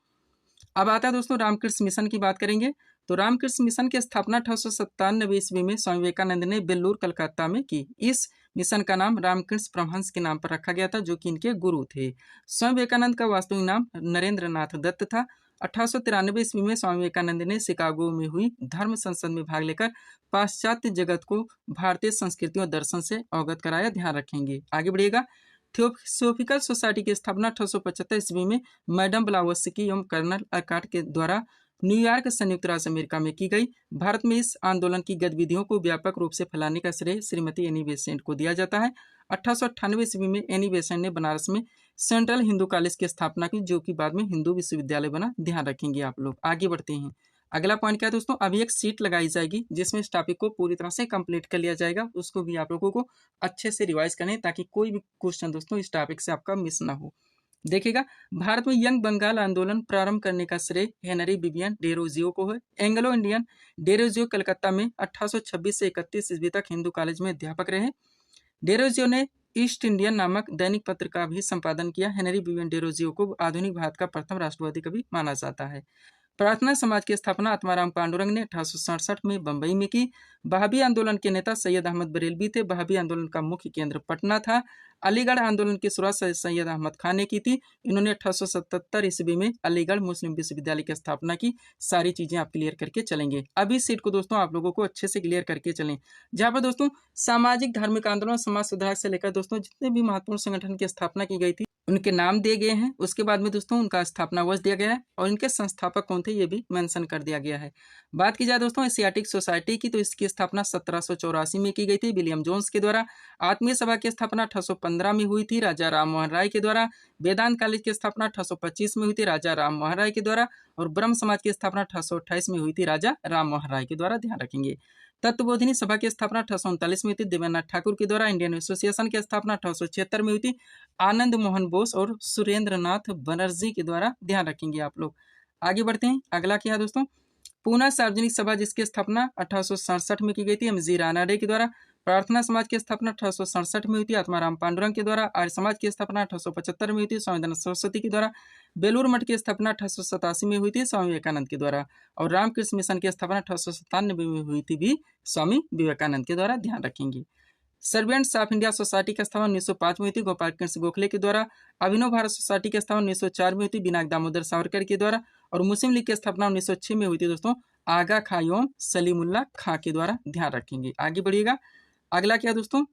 अब आता है दोस्तों रामकृष्ण मिशन की बात करेंगे। तो रामकृष्ण मिशन की स्थापना 1897 ईस्वी में स्वामी विवेकानंद ने बेल्लूर कलकत्ता में की। इस मिशन का नाम रामकृष्ण परमहंस के नाम पर रखा गया था, जो कि इनके गुरु थे। स्वामी विवेकानंद का वास्तविक नाम नरेंद्र नाथ दत्त था। 1893 ईस्वी में स्वामी विवेकानंद ने शिकागो में हुई धर्म संसद में भाग लेकर पाश्चात्य जगत को भारतीय संस्कृति और दर्शन से अवगत कराया। ध्यान रखेंगे। आगे बढ़िएगा। थियोसॉफिकल सोसाइटी की स्थापना 1875 ईस्वी में मैडम ब्लावत्स्की एवं कर्नल अर्काट के द्वारा न्यूयॉर्क संयुक्त राज्य अमेरिका में की गई। भारत में इस आंदोलन की गतिविधियों को व्यापक रूप से फैलाने का श्रेय श्रीमती एनी बेसेंट को दिया जाता है। 1898 ईस्वी में एनी बेसेंट ने बनारस में सेंट्रल हिंदू कॉलेज की स्थापना की, जो कि बाद में हिंदू विश्वविद्यालय बना। ध्यान रखेंगे आप लोग। आगे बढ़ते हैं। अगला पॉइंट क्या है दोस्तों, अभी एक सीट लगाई जाएगी जिसमें इस टॉपिक को पूरी तरह से कंप्लीट कर लिया जाएगा। उसको भी आप लोगों को अच्छे से रिवाइज करें ताकि कोई भी क्वेश्चन दोस्तों इस टॉपिक से आपका मिस ना हो। देखिएगा, भारत में यंग बंगाल आंदोलन प्रारंभ करने का श्रेय हेनरी विवियन डेरोजियो को है। एंग्लो इंडियन डेरोजियो कलकत्ता में 1826 से 31 ईस्वी तक हिंदू कॉलेज में अध्यापक रहे। डेरोजियो ने ईस्ट इंडियन नामक दैनिक पत्र का भी संपादन किया। हेनरी विवियन डेरोजियो को आधुनिक भारत का प्रथम राष्ट्रवादी कवि माना जाता है। प्रार्थना समाज की स्थापना आत्माराम पांडुरंग ने 1867 में बंबई में की। वहाबी आंदोलन के नेता सैयद अहमद बरेलवी थे। वहाबी आंदोलन का मुख्य केंद्र पटना था। अलीगढ़ आंदोलन की शुरुआत सैयद अहमद खान ने की थी। इन्होंने 1877 ईस्वी में अलीगढ़ मुस्लिम विश्वविद्यालय की स्थापना की। सारी चीजें आप क्लियर करके चलेंगे। अभी सीट को दोस्तों आप लोगों को अच्छे से क्लियर करके चलें, जहाँ पर दोस्तों सामाजिक धार्मिक आंदोलन समाज सुधार से लेकर दोस्तों जितने भी महत्वपूर्ण संगठन की स्थापना की गई थी उनके नाम दिए गए हैं। उसके बाद में दोस्तों उनका स्थापना वर्ष दिया गया है और इनके संस्थापक कौन थे ये भी मेंशन कर दिया गया है। बात की जाए दोस्तों एशियाटिक सोसाइटी की, तो इसकी स्थापना 1784 में की गई थी विलियम जोन्स के द्वारा। आत्मीय सभा की स्थापना 1815 में हुई थी राजा राम मोहन राय के द्वारा। वेदांत कॉलेज की स्थापना 1825 में हुई थी राजा राम मोहन राय के द्वारा। और ब्रह्म समाज की स्थापना 1828 में हुई थी राजा राम मोहन राय के द्वारा। ध्यान रखेंगे। तत्वबोधिनी सभा की स्थापना 1839 में हुई थी देवेंद्र ठाकुर के द्वारा। इंडियन एसोसिएशन की स्थापना 1876 में हुई थी आनंद मोहन बोस और सुरेंद्र नाथ बनर्जी के द्वारा। ध्यान रखेंगे आप लोग। आगे बढ़ते हैं। अगला क्या है दोस्तों, पूना सार्वजनिक सभा जिसकी स्थापना 1867 में की गई थी एम.जी. रानडे के द्वारा। प्रार्थना समाज की स्थापना 1867 में हुई थी आत्माराम पांडुरंग के द्वारा। आर्य समाज की स्थापना 1875 में हुई थी स्वामी दयानंद सरस्वती के द्वारा। बेलूर मठ की स्थापना 1887 में हुई थी स्वामी विवेकानंद के द्वारा। और रामकृष्ण मिशन की स्थापना 1897 में हुई थी भी स्वामी विवेकानंद के द्वारा। ध्यान रखेंगे। सर्वेंट्स ऑफ इंडिया सोसाइटी की स्थापना 1905 में हुई थी गोपाल कृष्ण गोखले के द्वारा। अभिनव भारत सोसाइटी की स्थापना 1904 में हुई थी बिनाक दामोदर सावरकर के द्वारा। और मुस्लिम लीग की स्थापना 1906 में हुई थी दोस्तों आगा खां एवं सलीमुल्लाह खां के द्वारा। ध्यान रखेंगे। आगे बढ़िएगा। अगला क्या दोस्तों,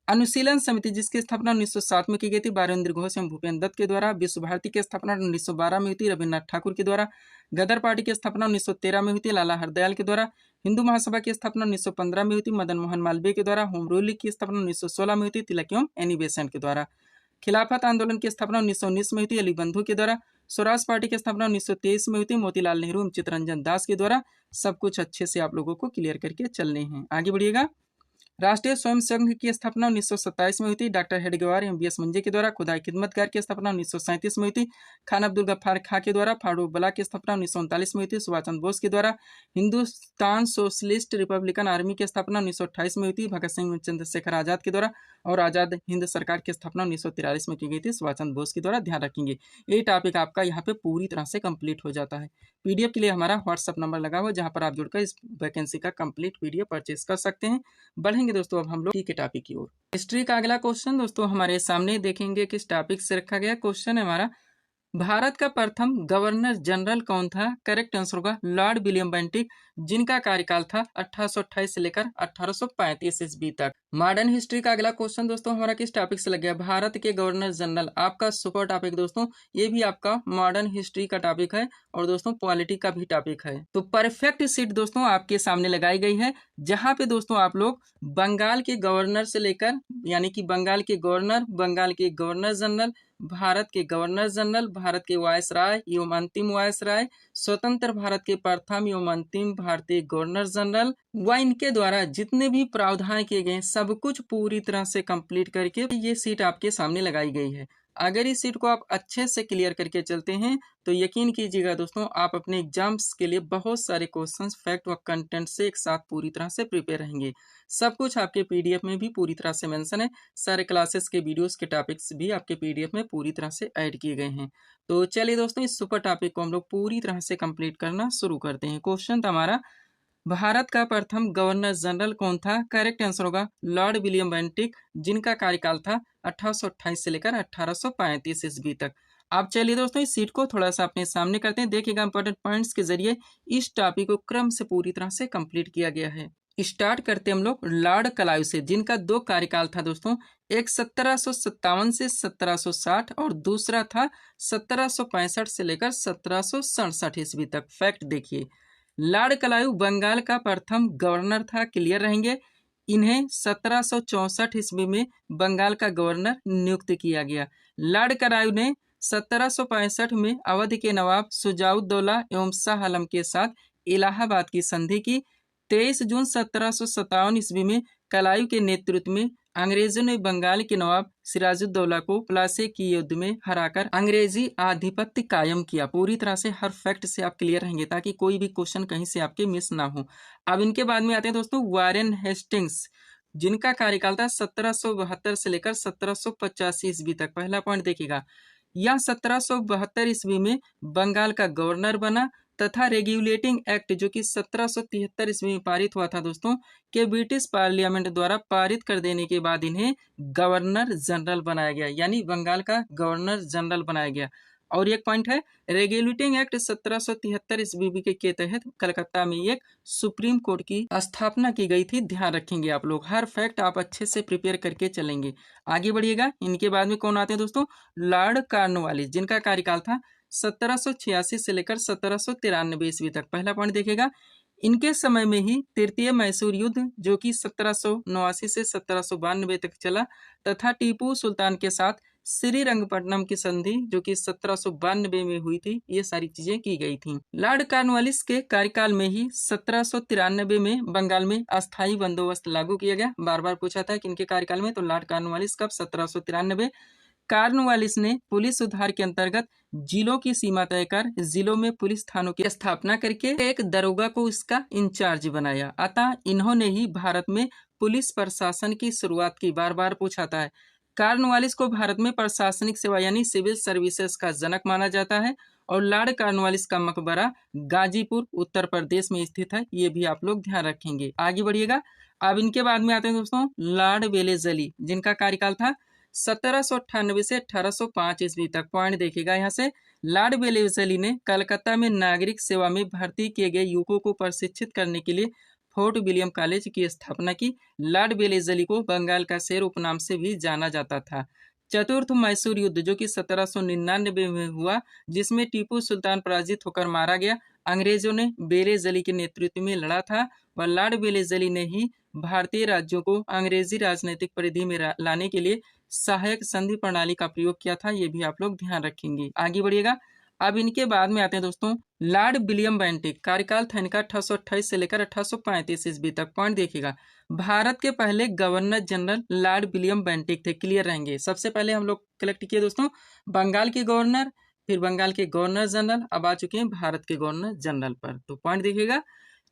अनुशीलन समिति जिसकी स्थापना 1907 में की गई थी बारेंद्र घोष एवं भूपेन्द्र दत्त के द्वारा। विश्व भारती की स्थापना 1912 में हुई थी रविन्द्रनाथ ठाकुर के द्वारा। गदर पार्टी की स्थापना 1913 में हुई थी लाला हरदयाल के द्वारा। हिंदू महासभा की स्थापना 1915 में हुई थी मदन मोहन मालवीय के द्वारा। होम रूल लीग की स्थापना 1916 में हुई थी तिलक एवं एनी बेसेंट के द्वारा। खिलाफत आंदोलन की स्थापना 1919 में हुई थी अली बंधु के द्वारा। स्वराज पार्टी की स्थापना 1923 में हुई थी मोतीलाल नेहरू एवं चित्तरंजन दास के द्वारा। सब कुछ अच्छे से आप लोगों को क्लियर करके चलने हैं। आगे बढ़िएगा। राष्ट्रीय स्वयं संघ की स्थापना 1927 में हुई थी डॉक्टर हेडगेवार एवं बी.एस. मंजे के द्वारा। खुदाई खिदमतगार की स्थापना 1937 में हुई थी खान अब्दुल गफ्फार खां के द्वारा। फारूक बला की स्थापना 1939 में हुई थी सुभाष चंद्र बोस के द्वारा। हिंदुस्तान सोशलिस्ट रिपब्लिकन आर्मी की स्थापना 1928 में हुई थी भगत सिंह चंद्रशेखर आजाद के द्वारा। और आजाद हिंद सरकार की स्थापना 1943 में की गई थी सुभाष चंद्र बोस के द्वारा। ध्यान रखेंगे। ये टॉपिक आपका यहाँ पे पूरी तरह से कंप्लीट हो जाता है। पीडीएफ के लिए हमारा व्हाट्सअप नंबर लगा हुआ जहाँ पर आप जुड़कर इस वैकेंसी का कंप्लीट पीडीएफ परचेज कर सकते हैं। बढ़ेंगे दोस्तों अब हम लोग के टॉपिक की ओर। हिस्ट्री का अगला क्वेश्चन दोस्तों हमारे सामने देखेंगे किस टॉपिक से रखा गया। क्वेश्चन है हमारा, भारत का प्रथम गवर्नर जनरल कौन था? करेक्ट आंसर होगा लॉर्ड विलियम बेंटिक, जिनका कार्यकाल था 1828 से लेकर 1835 ईस्वी तक। मॉडर्न हिस्ट्री का अगला क्वेश्चन दोस्तों हमारा किस टॉपिक से लग गया? भारत के गवर्नर जनरल, आपका सुपर टॉपिक दोस्तों, ये भी आपका मॉडर्न हिस्ट्री का टॉपिक है और दोस्तों पॉलिटी का भी टॉपिक है। तो परफेक्ट सीट दोस्तों आपके सामने लगाई गई है, जहां पे दोस्तों आप लोग बंगाल के गवर्नर से लेकर यानी कि बंगाल के गवर्नर, बंगाल के गवर्नर जनरल, भारत के गवर्नर जनरल, भारत के वायसराय एवं अंतिम वायसराय, स्वतंत्र भारत के प्रथम एवं अंतिम भारतीय गवर्नर जनरल व इनके द्वारा जितने भी प्रावधान किए गए सब कुछ पूरी तरह से कंप्लीट करके ये सीट आपके सामने लगाई गई है। अगर इस सीट को आप अच्छे से क्लियर करके चलते हैं तो यकीन कीजिएगा दोस्तों, आप अपने एग्जाम्स के लिए बहुत सारे क्वेश्चंस फैक्ट व कंटेंट से एक साथ पूरी तरह से प्रिपेयर रहेंगे। सब कुछ आपके पीडीएफ में भी पूरी तरह से मेंशन है। सारे क्लासेस के वीडियोस के टॉपिक्स भी आपके पीडीएफ में पूरी तरह से ऐड किए गए हैं। तो चलिए दोस्तों, इस सुपर टॉपिक को हम लोग पूरी तरह से कंप्लीट करना शुरू करते हैं। क्वेश्चन था हमारा, भारत का प्रथम गवर्नर जनरल कौन था? करेक्ट आंसर होगा लॉर्ड विलियम बेंटिक, जिनका कार्यकाल था 1828 से लेकर 1835 ईस्वी तक। आप चलिए दोस्तों, इस सीट को थोड़ा सा अपने सामने करते हैं। देखिएगा, इंपॉर्टेंट पॉइंट्स के जरिए इस टॉपिक को क्रम से पूरी तरह से कंप्लीट किया गया है। स्टार्ट करते हम लोग लॉर्ड क्लाइव से, जिनका 2 कार्यकाल था दोस्तों। एक 1757 से 1760 और दूसरा था 1765 से लेकर 1767 ईस्वी तक। फैक्ट देखिए, लॉर्ड क्लाइव बंगाल का प्रथम गवर्नर था। क्लियर रहेंगे। इन्हें 1764 ईस्वी में बंगाल का गवर्नर नियुक्त किया गया। लॉर्ड क्लाइव ने 1765 में अवध के नवाब शुजाउद्दौला एवं शाह आलम के साथ इलाहाबाद की संधि की। 23 जून 1757 ईस्वी में क्लाइव के नेतृत्व में अंग्रेजों ने बंगाल के नवाब सिराजुद्दौला को प्लासी की युद्ध में हराकर अंग्रेजी आधिपत्य कायम किया। पूरी तरह से हर फैक्ट से आप क्लियर रहेंगे ताकि कोई भी क्वेश्चन कहीं से आपके मिस ना हो। अब इनके बाद में आते हैं दोस्तों वारेन हेस्टिंग्स, जिनका कार्यकाल था 1772 से लेकर 1785 ईस्वी तक। पहला पॉइंट देखिएगा, यह 1772 ईस्वी में बंगाल का गवर्नर बना तथा रेगुलेटिंग एक्ट जो कि 1773 ईस्वी में पारित हुआ था दोस्तों, के ब्रिटिश पार्लियामेंट द्वारा पारित कर देने के बाद इन्हें गवर्नर जनरल बनाया गया, यानी बंगाल का गवर्नर जनरल बनाया गया। और एक पॉइंट है, रेगुलेटिंग एक्ट 1773 ईस्वी के तहत कलकत्ता में एक सुप्रीम कोर्ट की स्थापना की गई थी। ध्यान रखेंगे आप लोग, हर फैक्ट आप अच्छे से प्रिपेयर करके चलेंगे। आगे बढ़िएगा। इनके बाद में कौन आते हैं दोस्तों? लॉर्ड कॉर्नवालिस, जिनका कार्यकाल था 1786 से लेकर 1793 ईस्वी तक। पहला पॉइंट देखिएगा, इनके समय में ही तृतीय मैसूर युद्ध जो कि 1789 से 1792 तक चला तथा टीपू सुल्तान के साथ श्रीरंगपट्टनम की संधि जो कि 1792 में हुई थी, ये सारी चीजें की गई थी। लॉर्ड कॉर्नवालिस के कार्यकाल में ही 1793 में बंगाल में अस्थायी बंदोबस्त लागू किया गया। बार बार पूछा था कि इनके कार्यकाल में, तो लॉर्ड कॉर्नवालिस कब? 1793। कॉर्नवालिस ने पुलिस सुधार के अंतर्गत जिलों की सीमा तय कर जिलों में पुलिस थानों की स्थापना करके एक दरोगा को इसका इंचार्ज बनाया। अतः इन्होंने ही भारत में पुलिस प्रशासन की शुरुआत की। बार बार पूछा था। कॉर्नवालिस को भारत में प्रशासनिक सेवा यानी सिविल सर्विसेज का जनक माना जाता है और लॉर्ड कॉर्नवालिस का मकबरा गाजीपुर उत्तर प्रदेश में स्थित है। ये भी आप लोग ध्यान रखेंगे। आगे बढ़िएगा। अब इनके बाद में आते हैं दोस्तों लॉर्ड वेलेस्ली, जिनका कार्यकाल था 1798 से 1805 ईस्वी तक। पॉइंट देखिएगा यहाँ से, लॉर्ड वेलेस्ली ने कलकत्ता में नागरिक सेवा में भर्ती किए गए युवकों को प्रशिक्षित करने के लिए फोर्ट विलियम कॉलेज की स्थापना की। लॉर्ड वेलेस्ली को बंगाल का शेर उपनाम से भी जाना जाता था। चतुर्थ मैसूर युद्ध जो कि 1799 में हुआ, जिसमें टीपू सुल्तान पराजित होकर मारा गया, अंग्रेजों ने वेलेस्ली के नेतृत्व में लड़ा था व लॉर्ड वेलेस्ली ने ही भारतीय राज्यों को अंग्रेजी राजनीतिक परिधि में लाने के लिए सहायक संधि प्रणाली का प्रयोग किया था। ये भी आप लोग ध्यान रखेंगे। आगे बढ़िएगा। अब इनके बाद में आते हैं दोस्तों लॉर्ड विलियम बेंटिक, कार्यकाल था इनका 1828 से लेकर 1835 ईस्वी तक। पॉइंट देखिएगा, भारत के पहले governor general Lord William Bentinck थे। क्लियर रहेंगे। सबसे पहले हम लोग कलेक्ट किए दोस्तों बंगाल के गवर्नर, फिर बंगाल के गवर्नर जनरल, अब आ चुके हैं भारत के गवर्नर जनरल पर। तो पॉइंट देखिएगा,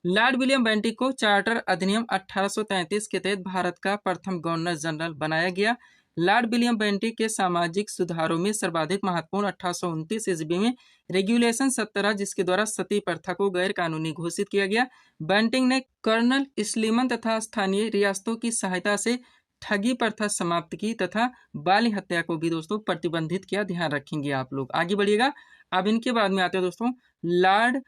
लॉर्ड विलियम बेंटिक को चार्टर अधिनियम 1833 के तहत भारत का प्रथम गवर्नर जनरल बनाया गया। लॉर्ड विलियम बेंटिक के सामाजिक सुधारों में सर्वाधिक महत्वपूर्ण 1829 ईस्वी में रेगुलेशन 17, जिसके द्वारा सती प्रथा को गैर कानूनी घोषित किया गया। बेंटिक ने कर्नल स्लीमन तथा स्थानीय रियासतों की सहायता से ठगी प्रथा समाप्त की तथा बाल हत्या को भी दोस्तों प्रतिबंधित किया। ध्यान रखेंगे आप लोग। आगे बढ़िएगा। अब इनके बाद में आते हैं दोस्तों Lord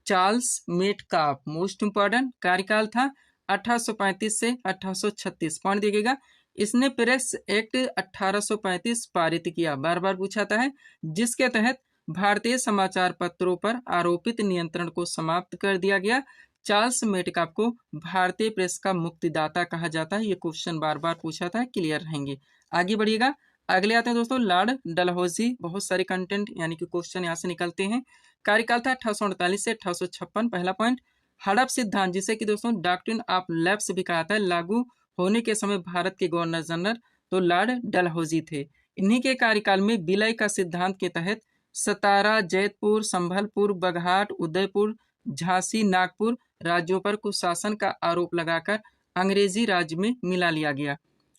Charles Metcalfe, most important, कार्यकाल था 1835 से 1836। पॉइंट देखिएगा, इसने प्रेस एक्ट 1835 पारित किया। बार बार पूछाता है, जिसके तहत भारतीय समाचार पत्रों पर आरोपित नियंत्रण को समाप्त कर दिया गया। चार्ल्स मेटकाफ को भारतीय प्रेस का मुक्तिदाता कहा जाता है। ये क्वेश्चन बार बार पूछा था। क्लियर रहेंगे। आगे बढ़िएगा। अगले आते हैं दोस्तों लॉर्ड डलहौजी। बहुत सारे कंटेंट यानी कि क्वेश्चन यहाँ से निकलते हैं। कार्यकाल था 1848 से 1856। पहला पॉइंट, हड़प सिद्धांत, जिसे कि दोस्तों डॉक्ट्रिन ऑफ लैप्स भी कहा था, लागू होने के समय भारत के गवर्नर जनरल तो लॉर्ड डलहौजी थे। इन्हीं के कार्यकाल में विलय का सिद्धांत के तहत सतारा, जैतपुर, संभलपुर, बघाट, उदयपुर, झांसी, नागपुर राज्यों पर कुशासन का आरोप लगाकर अंग्रेजी राज्य में मिला लिया गया।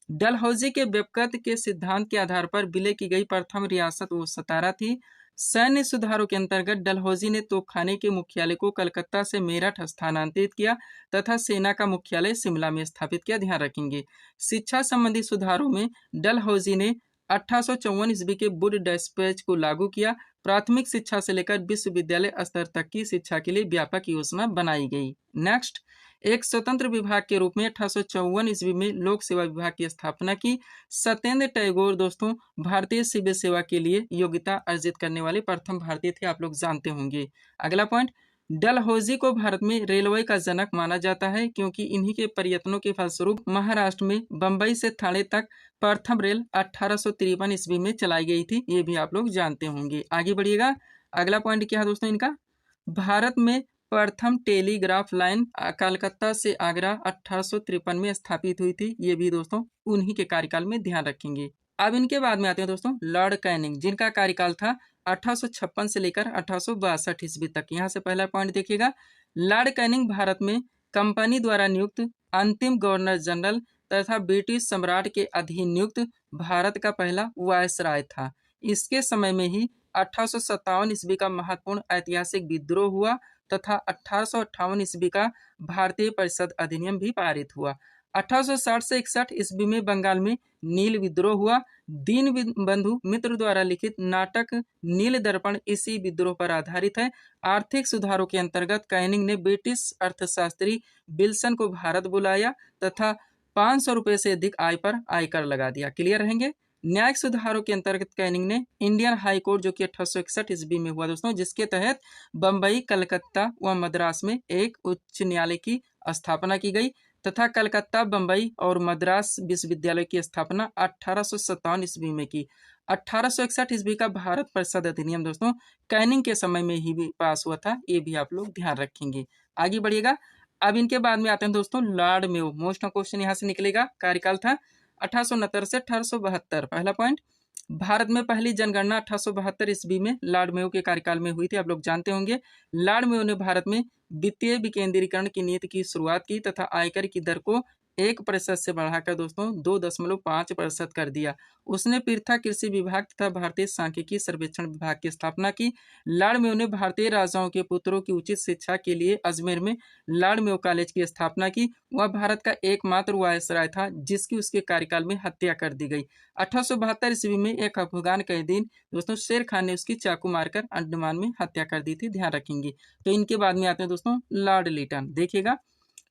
डलहौजी के व्यपकत के सिद्धांत के आधार पर विलय की गई प्रथम रियासत वो सतारा थी। सैन्य सुधारों के अंतर्गत डलहौजी ने तोपखाने के मुख्यालय को कलकत्ता से मेरठ स्थानांतरित किया तथा सेना का मुख्यालय शिमला में स्थापित किया। ध्यान रखेंगे। शिक्षा संबंधी सुधारों में डलहौजी ने 1854 ईस्वी के वुड डिस्पैच को लागू किया। प्राथमिक शिक्षा से लेकर विश्वविद्यालय स्तर तक की शिक्षा के लिए व्यापक योजना बनाई गई। नेक्स्ट, एक स्वतंत्र विभाग के रूप में 1854 ईस्वी में लोक सेवा विभाग की स्थापना की। सत्येंद्र टैगोर दोस्तों भारतीय सिविल सेवा के लिए योग्यता अर्जित करने वाले प्रथम भारतीय थे, आप लोग जानते होंगे। अगला पॉइंट, डलहौजी को भारत में रेलवे का जनक माना जाता है क्योंकि इन्हीं के प्रयत्नों के फलस्वरूप महाराष्ट्र में बंबई से ठाणे तक प्रथम रेल 1853 ईस्वी में चलाई गई थी, ये भी आप लोग जानते होंगे। आगे बढ़िएगा। अगला पॉइंट क्या है दोस्तों इनका, भारत में प्रथम टेलीग्राफ लाइन कलकत्ता से आगरा 1853 में स्थापित हुई थी, ये भी दोस्तों उन्हीं के कार्यकाल में, ध्यान रखेंगे। अब इनके बाद में आते हैं दोस्तों लॉर्ड कैनिंग, जिनका कार्यकाल था 1856 से लेकर 1862 ईस्वी तक। यहाँ से पहला पॉइंट देखिएगा, लॉर्ड कैनिंग भारत में कंपनी द्वारा नियुक्त अंतिम गवर्नर जनरल तथा ब्रिटिश सम्राट के अधीन नियुक्त भारत का पहला वायसराय था। इसके समय में ही 1857 ईस्वी का महत्वपूर्ण ऐतिहासिक विद्रोह हुआ तथा 1858 ईस्वी का भारतीय परिषद अधिनियम भी पारित हुआ। 1860 से 61 ईस्वी में बंगाल में नील विद्रोह हुआ। दीन बंधु मित्र द्वारा लिखित नाटक नील दर्पण इसी विद्रोह पर आधारित है। आर्थिक सुधारों के अंतर्गत कैनिंग ने ब्रिटिश अर्थशास्त्री विल्सन को भारत बुलाया तथा 500 रुपये से अधिक आय पर आयकर लगा दिया। क्लियर रहेंगे। न्यायिक सुधारों के अंतर्गत कैनिंग ने इंडियन हाई कोर्ट जो कि 1861 ईस्वी में हुआ दोस्तों, जिसके तहत बंबई, कलकत्ता व मद्रास में एक उच्च न्यायालय की स्थापना की गई तथा कलकत्ता, बंबई और मद्रास विश्वविद्यालय की स्थापना 1857 ईस्वी में की। 1861 ईस्वी का भारत परिषद अधिनियम दोस्तों कैनिंग के समय में ही भी पास हुआ था, ये भी आप लोग ध्यान रखेंगे। आगे बढ़िएगा। अब इनके बाद में आते हैं दोस्तों लॉर्ड मेयो। मोस्ट क्वेश्चन यहाँ से निकलेगा। कार्यकाल था 1869 से 1872। पहला पॉइंट, भारत में पहली जनगणना 1872 ईस्वी में लॉर्ड मेयो के कार्यकाल में हुई थी, आप लोग जानते होंगे। लॉर्ड मेयो ने भारत में वित्तीय विकेंद्रीकरण की नीति की शुरुआत की तथा आयकर की दर को 1% से बढ़ाकर दोस्तों 2.5% कर दिया। उसने पृथक कृषि विभाग तथा भारतीय सांख्यिकी सर्वेक्षण विभाग की स्थापना की। लॉर्ड मेयो ने भारतीय राजाओं के पुत्रों की उचित शिक्षा के लिए अजमेर में लॉर्ड मेयो कॉलेज की स्थापना की। वह भारत का एकमात्र वायसराय था जिसकी उसके कार्यकाल में हत्या कर दी गई। 1872 ईस्वी में एक अफगान कैदी दोस्तों शेर खान ने उसकी चाकू मारकर अंडमान में हत्या कर दी थी, ध्यान रखेंगे। तो इनके बाद में आते हैं दोस्तों लॉर्ड लिटन। देखिएगा,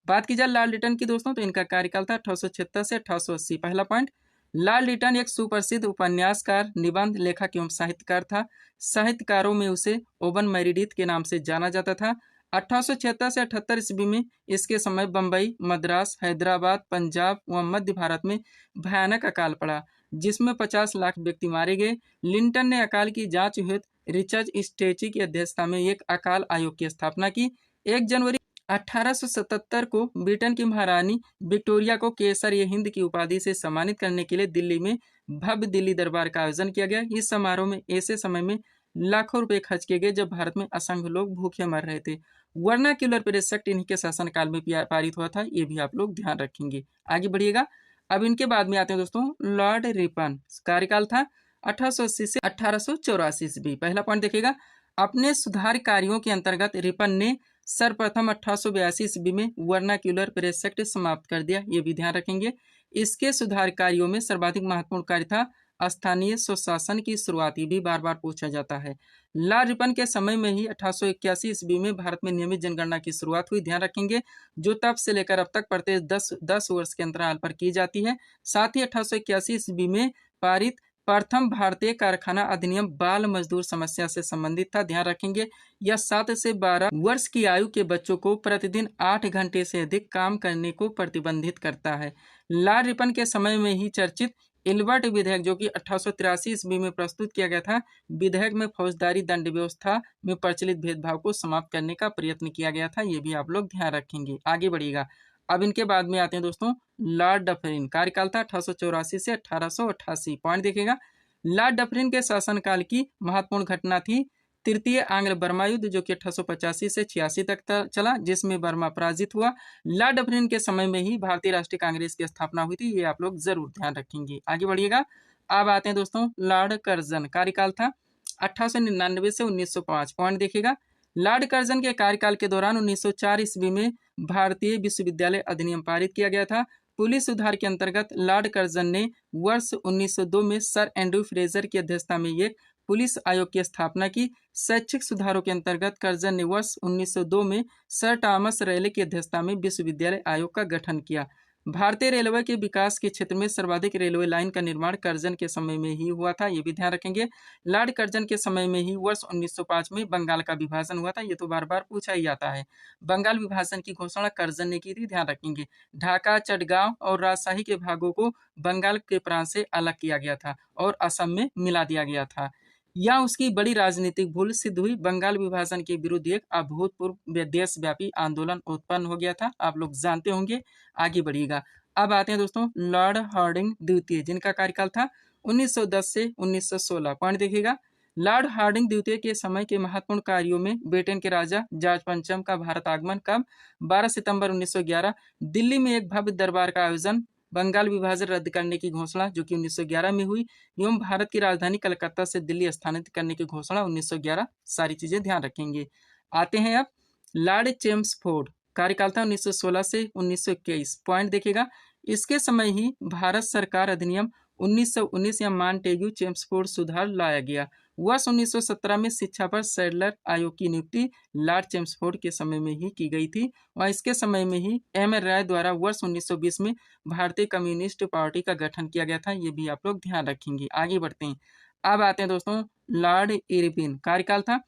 बात की जाए लॉर्ड लिटन की दोस्तों तो इनका कार्यकाल था 1876 से 1880। पहला पॉइंट, लॉर्ड लिटन एक सुप्रसिद्ध उपन्यासकार, निबंध लेखक एवं साहित्यकार था। साहित्यकारों में उसे ओवन मेरिडिथ के नाम से जाना जाता था। 1876 से 78 ईस्वी में इसके समय बंबई, मद्रास, हैदराबाद, पंजाब व मध्य भारत में भयानक अकाल पड़ा जिसमें 50 लाख व्यक्ति मारे गए। लिंटन ने अकाल की जांच हेतु रिचर्ड स्टेची की अध्यक्षता में एक अकाल आयोग की स्थापना की। 1 जनवरी 1877 को ब्रिटेन की महारानी विक्टोरिया को केसर-ए-हिंद की उपाधि से सम्मानित करने के लिए दिल्ली में भव्य दिल्ली दरबार का आयोजन किया गया। इस समारोह में ऐसे समय में लाखों रुपए खर्च किए गए जब भारत में असंख्य लोग भूखे मर रहे थे। वर्नाक्यूलर प्रेस एक्ट इन्हीं के शासनकाल में पारित हुआ था, ये भी आप लोग ध्यान रखेंगे। आगे बढ़िएगा। अब इनके बाद में आते हैं दोस्तों लॉर्ड रिपन। कार्यकाल था 1880 से 1884 ईस्वी। पहला पॉइंट देखिएगा, अपने सुधार कार्यों के अंतर्गत रिपन ने सर्वप्रथम 1882 ईस्वी में वर्नाक्यूलर प्रेस एक्ट समाप्त कर दिया, ये भी ध्यान रखेंगे। इसके सुधार कार्यों में सर्वाधिक महत्वपूर्ण कार्य था स्थानीय स्वशासन की शुरुआत, ये भी बार बार पूछा जाता है। लॉर्ड रिपन के समय में ही 1881 ईस्वी में भारत में नियमित जनगणना की शुरुआत हुई, ध्यान रखेंगे, जो तब से लेकर अब तक प्रत्येक 10 वर्ष के अंतराल पर की जाती है। साथ ही 1881 ईस्वी में पारित प्रथम भारतीय कारखाना अधिनियम बाल मजदूर समस्या से संबंधित था, ध्यान रखेंगे। यह 7 से 12 वर्ष की आयु के बच्चों को प्रतिदिन 8 घंटे से अधिक काम करने को प्रतिबंधित करता है। लॉर्ड रिपन के समय में ही चर्चित इल्बर्ट विधेयक जो कि 1883 ईस्वी में प्रस्तुत किया गया था, विधेयक में फौजदारी दंड व्यवस्था में प्रचलित भेदभाव को समाप्त करने का प्रयत्न किया गया था, ये भी आप लोग ध्यान रखेंगे। आगे बढ़िएगा। अब इनके बाद में आते हैं दोस्तों लॉर्ड डफरिन। कार्यकाल था 1884 से 1888। पॉइंट देखिएगा, लॉर्ड डफरिन के शासनकाल की महत्वपूर्ण घटना थी तृतीय आंग्ल बर्मा युद्ध, जो कि 1885 से 86 तक चला, जिसमें बर्मा पराजित हुआ। लॉर्ड डफरिन के समय में ही भारतीय राष्ट्रीय कांग्रेस की स्थापना हुई थी, ये आप लोग जरूर ध्यान रखेंगे। आगे बढ़िएगा। अब आते हैं दोस्तों, लॉर्ड कर्जन कार्यकाल था 1899 से 1905। पॉइंट देखिएगा, लॉर्ड कर्जन के कार्यकाल के दौरान 1904 ईस्वी में भारतीय विश्वविद्यालय अधिनियम पारित किया गया था। पुलिस सुधार के अंतर्गत लॉर्ड कर्जन ने वर्ष 1902 में सर एंड्रयू फ्रेजर की अध्यक्षता में एक पुलिस आयोग की स्थापना की। शैक्षिक सुधारों के अंतर्गत कर्जन ने वर्ष 1902 में सर थॉमस रेले की अध्यक्षता में विश्वविद्यालय आयोग का गठन किया। भारतीय रेलवे के विकास के क्षेत्र में सर्वाधिक रेलवे लाइन का निर्माण कर्जन के समय में ही हुआ था, ये भी ध्यान रखेंगे। लॉर्ड कर्जन के समय में ही वर्ष 1905 में बंगाल का विभाजन हुआ था, ये तो बार बार पूछा ही जाता है। बंगाल विभाजन की घोषणा कर्जन ने की थी, ध्यान रखेंगे। ढाका, चटगांव और राजशाही के भागों को बंगाल के प्रांत से अलग किया गया था और असम में मिला दिया गया था। यह उसकी बड़ी राजनीतिक भूल सिद्ध हुई। बंगाल विभाजन के विरुद्ध एक अभूतपूर्व देशव्यापी आंदोलन उत्पन्न हो गया था, आप लोग जानते होंगे। आगे बढ़िएगा। अब आते हैं दोस्तों, लॉर्ड हार्डिंग द्वितीय, जिनका कार्यकाल था 1910 से 1916। पॉइंट देखिएगा, लॉर्ड हार्डिंग द्वितीय के समय के महत्वपूर्ण कार्यों में ब्रिटेन के राजा जॉर्ज पंचम का भारत आगमन कब? 12 सितंबर 1911। दिल्ली में एक भव्य दरबार का आयोजन, बंगाल विभाजन रद्द करने की घोषणा जो कि 1911 में हुई, एवं भारत की राजधानी कलकत्ता से दिल्ली स्थानांतरित करने की घोषणा 1911। सारी चीजें ध्यान रखेंगे। आते हैं अब, लॉर्ड चेम्सफोर्ड कार्यकाल था 1916 से 1921। पॉइंट देखिएगा, इसके समय ही भारत सरकार अधिनियम 1919 या मॉन्टेग्यू चेम्सफोर्ड सुधार लाया गया। वर्ष 1917 में शिक्षा पर सैडलर आयोग की नियुक्ति लॉर्ड चेम्सफोर्ड के समय में ही की गई थी और इसके समय में ही एम.एन. राय द्वारा वर्ष 1920 में भारतीय कम्युनिस्ट पार्टी का गठन किया गया था, ये भी आप लोग ध्यान रखेंगे। आगे बढ़ते हैं। अब आते हैं दोस्तों, लॉर्ड इरविन कार्यकाल था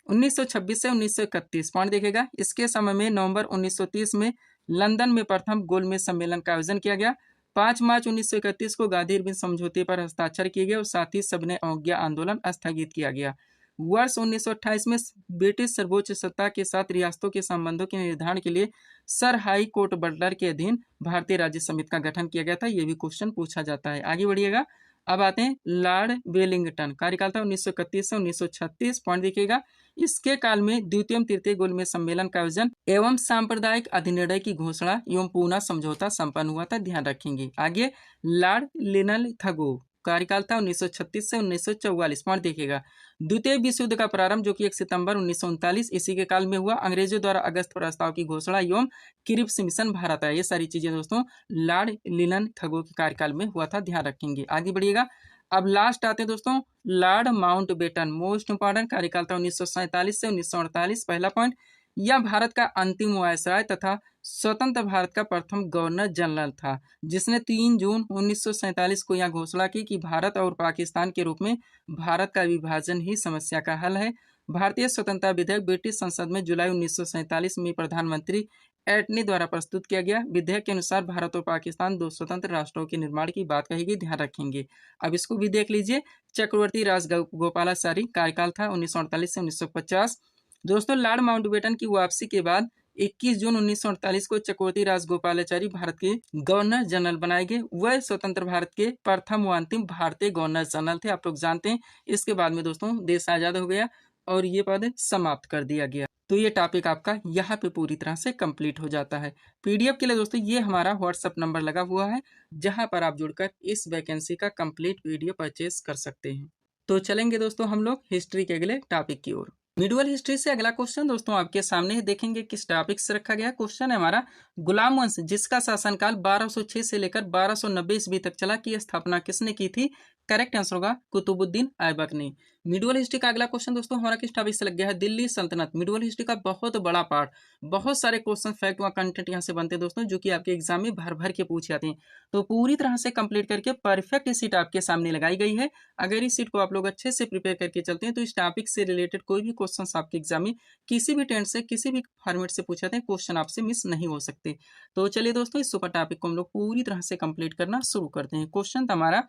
1926 से 1931। पॉइंट देखेगा, इसके समय में नवंबर 1930 में लंदन में प्रथम गोलमेज सम्मेलन का आयोजन किया गया। 5 मार्च 1931 को गांधी इरविन समझौते पर हस्ताक्षर किए गए और साथ ही सविनय अवज्ञा आंदोलन स्थगित किया गया। वर्ष 1928 में ब्रिटिश सर्वोच्च सत्ता के साथ रियासतों के संबंधों के निर्धारण के लिए सर हाई कोर्ट बटलर के अधीन भारतीय राज्य समिति का गठन किया गया था, ये भी क्वेश्चन पूछा जाता है। आगे बढ़िएगा। अब आते हैं, लॉर्ड वेलिंगटन कार्यकाल था 1931 से 1936। पॉइंट देखिएगा, इसके काल में द्वितीय तृतीय गोलमेज सम्मेलन का आयोजन एवं सांप्रदायिक अधिनिर्णय की घोषणा एवं पूना समझौता संपन्न हुआ था, ध्यान रखेंगे। आगे, लॉर्ड लिनथगो कार्यकाल था 1936 से 1944। पॉइंट देखिएगा, द्वितीय विश्व युद्ध का प्रारंभ जो कि 1 सितंबर 1939 इसी के काल में हुआ। अंग्रेजों द्वारा अगस्त प्रस्ताव की घोषणा एवं क्रिप्स मिशन भारत आया, ये सारी चीजें दोस्तों लॉर्ड लिनथगो के कार्यकाल में हुआ था, ध्यान रखेंगे। आगे बढ़िएगा। अब लास्ट आते हैं दोस्तों, लॉर्ड माउंटबेटन, मोस्ट इंपॉर्टेंट कार्यकाल था 1947 से 1948। पहला पॉइंट, यह भारत का अंतिम वायसराय तथा स्वतंत्र भारत का प्रथम गवर्नर जनरल था, जिसने 3 जून 1947 को यह घोषणा की कि भारत और पाकिस्तान के रूप में भारत का विभाजन ही समस्या का हल है। भारतीय स्वतंत्रता विधेयक ब्रिटिश संसद में जुलाई 1947 में प्रधानमंत्री एटनी द्वारा प्रस्तुत किया गया। विधेयक के अनुसार भारत और पाकिस्तान 2 स्वतंत्र राष्ट्रों के निर्माण की बात कही गई, ध्यान रखेंगे। अब इसको भी देख लीजिए। चक्रवर्ती राजगोपालाचारी कार्यकाल था 1948 से 1950। दोस्तों, लॉर्ड माउंटबेटन की वापसी के बाद 21 जून 1948 को चक्रवर्ती राजगोपालाचारी भारत के गवर्नर जनरल बनाए गए। वह स्वतंत्र भारत के प्रथम व अंतिम भारतीय गवर्नर जनरल थे, आप लोग जानते हैं। इसके बाद में दोस्तों देश आजाद हो गया और ये पद समाप्त कर दिया गया। तो ये टॉपिक आपका यहाँ पे पूरी तरह से कंप्लीट हो जाता है। पीडीएफ के लिए दोस्तों ये हमारा व्हाट्सएप नंबर लगा हुआ है, जहाँ पर आप जुड़कर इस वैकेंसी का कंप्लीट पीडीएफ परचेज कर सकते हैं। तो चलेंगे दोस्तों हम लोग हिस्ट्री के अगले टॉपिक की ओर। मिडवल हिस्ट्री से अगला क्वेश्चन दोस्तों आपके सामने देखेंगे किस टॉपिक से रखा गया। क्वेश्चन है हमारा, गुलाम वंश जिसका शासनकाल 1206 से लेकर 1290 ईस्वी तक चला, की स्थापना किसने की थी? करेक्ट आंसर होगा कुतुबुद्दीन ऐबक ने। मिडवल हिस्ट्री का अगला क्वेश्चन दोस्तों हमारा किस टॉपिक से लग गया है? दिल्ली सल्तनत। मिडवल हिस्ट्री का बहुत बड़ा पार्ट, बहुत सारे क्वेश्चन फैक्ट व कंटेंट यहाँ से बनते हैं दोस्तों, जो कि आपके एग्जाम में भर भर के पूछे जाते हैं। तो पूरी तरह से कंप्लीट करके परफेक्ट सीट आपके सामने लगाई गई है। अगर इस सीट को आप लोग अच्छे से प्रिपेयर करके चलते हैं तो इस टॉपिक से रिलेटेड कोई भी क्वेश्चन आपके एग्जाम में किसी भी टेंट से किसी भी फॉर्मेट से पूछे जाते हैं, क्वेश्चन आपसे मिस नहीं हो सकते। तो चलिए दोस्तों इस सुपर टॉपिक को हम लोग पूरी तरह से कंप्लीट करना शुरू करते हैं। क्वेश्चन हमारा,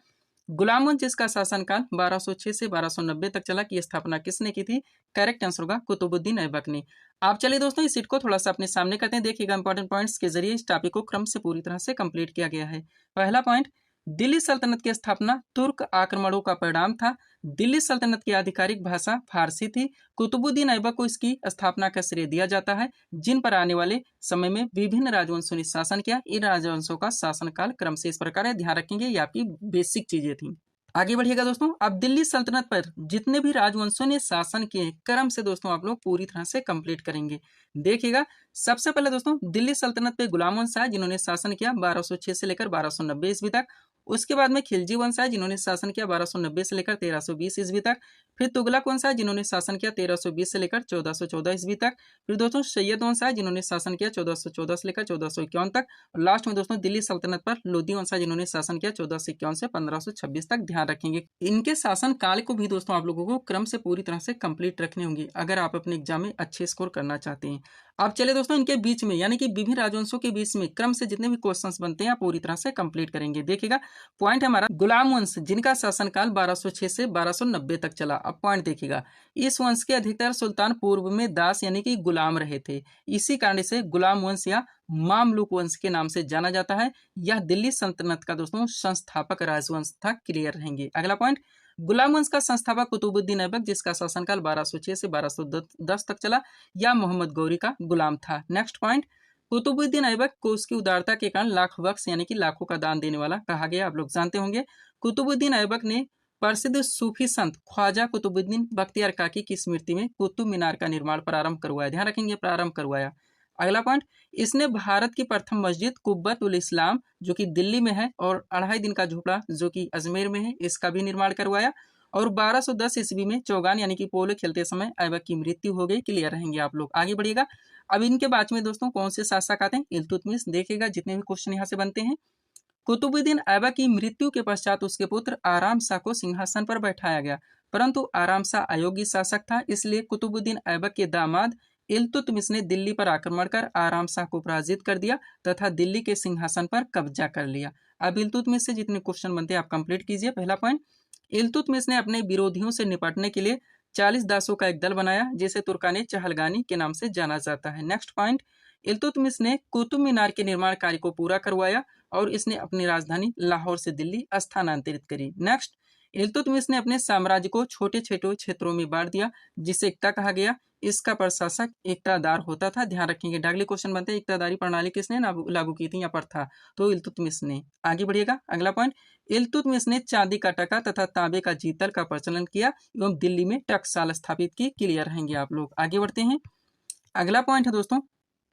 गुलाम वंश जिसका शासनकाल 1206 से 1290 तक चला, की स्थापना किसने की थी? करेक्ट आंसर होगा कुतुबुद्दीन ऐबक ने। आप चलिए दोस्तों इस सीट को थोड़ा सा अपने सामने करते हैं। देखिएगा इंपॉर्टेंट पॉइंट्स के जरिए इस टॉपिक को क्रम से पूरी तरह से कंप्लीट किया गया है। पहला पॉइंट, दिल्ली सल्तनत की स्थापना तुर्क आक्रमणों का परिणाम था। दिल्ली सल्तनत की आधिकारिक भाषा फारसी थी। कुतुबुद्दीन ऐबक को इसकी स्थापना का श्रेय दिया जाता है, जिन पर आने वाले समय में विभिन्न राजवंशों ने शासन किया। इन राजवंशों का शासनकाल क्रम से इस प्रकार है, ध्यान रखेंगे, ये आपकी बेसिक चीजें थी। आगे बढ़िएगा दोस्तों। अब दिल्ली सल्तनत पर जितने भी राजवंशों ने शासन किए क्रम से दोस्तों आप लोग पूरी तरह से कंप्लीट करेंगे। देखिएगा, सबसे पहले दोस्तों दिल्ली सल्तनत पे गुलाम वंश आए, जिन्होंने शासन किया 1206 से लेकर 1290 ईस्वी तक। उसके बाद में खिलजी वंश आए, जिन्होंने शासन किया 1290 से लेकर 1320 ईस्वी तक। फिर तुगलक वंश आए, जिन्होंने शासन किया 1320 से लेकर 1414 ईस्वी तक। फिर दोस्तों सैयद वंश आए, जिन्होंने शासन किया 1414 से लेकर 1451 तक। और लास्ट में दोस्तों दिल्ली सल्तनत पर लोधी वंश आए, जिन्होंने शासन किया 1451 से 1526 तक। ध्यान रखेंगे, इनके शासन काल को भी दोस्तों आप लोगों को क्रम से पूरी तरह से कंप्लीट रखने होंगे अगर आप अपने एग्जाम में अच्छे स्कोर करना चाहते हैं। अब चले दोस्तों इनके बीच में यानी कि विभिन्न राजवंशों के बीच में क्रम से जितने भी क्वेश्चंस बनते हैं आप पूरी तरह से कंप्लीट करेंगे। देखिएगा, पॉइंट है हमारा गुलाम वंश, जिनका शासनकाल 1206 से 1290 तक चला। अब पॉइंट देखिएगा, इस वंश के अधिकतर सुल्तान पूर्व में दास यानी कि गुलाम रहे थे। इसी कारण से गुलाम वंश या मामलुक वंश के नाम से जाना जाता है। यह दिल्ली सल्तनत का दोस्तों संस्थापक राजवंश था। क्लियर रहेंगे। अगला पॉइंट, गुलाम वंश का संस्थापक कुतुबुद्दीन ऐबक, जिसका शासनकाल 1206 से 1210 तक चला, या मोहम्मद गौरी का गुलाम था। नेक्स्ट पॉइंट, कुतुबुद्दीन ऐबक को उसकी उदारता के कारण लाख बख्श यानी कि लाखों का दान देने वाला कहा गया। आप लोग जानते होंगे, कुतुबुद्दीन ऐबक ने प्रसिद्ध सूफी संत ख्वाजा कुतुबुद्दीन बख्तियार काकी की स्मृति में कुतुब मीनार का निर्माण प्रारंभ करवाया। ध्यान रखेंगे, प्रारंभ करवाया। अगला पॉइंट, इसने भारत की प्रथम मस्जिद कुब्बत उल इस्लाम, जो कि दिल्ली में है, और 2.5 दिन का झोपड़ा जो कि अजमेर में है, इसका भी निर्माण करवाया। और 1210 ईस्वी में चौगान यानी कि पोलो खेलते समय ऐबक की मृत्यु हो गई। क्लियर रहेंगे आप लोग। आगे बढ़िएगा। अब इनके बाद में दोस्तों कौन से शासक आते हैं? इल्तुतमिश। देखिएगा जितने भी क्वेश्चन यहाँ से बनते हैं। कुतुबुद्दीन ऐबक की मृत्यु के पश्चात उसके पुत्र आराम शाह को सिंहासन पर बैठाया गया, परंतु आराम शाह अयोग्य शासक था, इसलिए कुतुबुद्दीन ऐबक के दामाद इल्तुतमिश ने दिल्ली पर आक्रमण कर आराम शाह को पराजित कर दिया तथा दिल्ली के सिंहासन पर कब्जा कर लिया। अब इल्तुतमिश से जितने क्वेश्चन बनते हैं आप कंप्लीट कीजिए। पहला पॉइंट, इल्तुतमिश ने अपने विरोधियों से निपटने के लिए 40 दासों का एक दल बनाया, जिसे तुर्काने चहलगानी के नाम से जाना जाता है। नेक्स्ट पॉइंट, इल्तुतमिश ने कुतुब मीनार के निर्माण कार्य को पूरा करवाया और इसने अपनी राजधानी लाहौर से दिल्ली स्थानांतरित करी। नेक्स्ट, इल्तुतमिश ने अपने साम्राज्य को छोटे छोटे क्षेत्रों में बांट दिया, जिसे एकता कहा गया। इसका प्रशासक एकतादार होता था। ध्यान रखेंगे, डागले क्वेश्चन बनते हैं। एकतादारी प्रणाली किसने लागू की थी या प्रथा? तो इल्तुतमिश ने। आगे बढ़िएगा। अगला पॉइंट, इल्तुतमिश ने चांदी का टका तथा तांबे का जीतल का प्रचलन किया एवं दिल्ली में टकसाल स्थापित की। क्लियर रहेंगे आप लोग। आगे बढ़ते हैं। अगला पॉइंट है दोस्तों,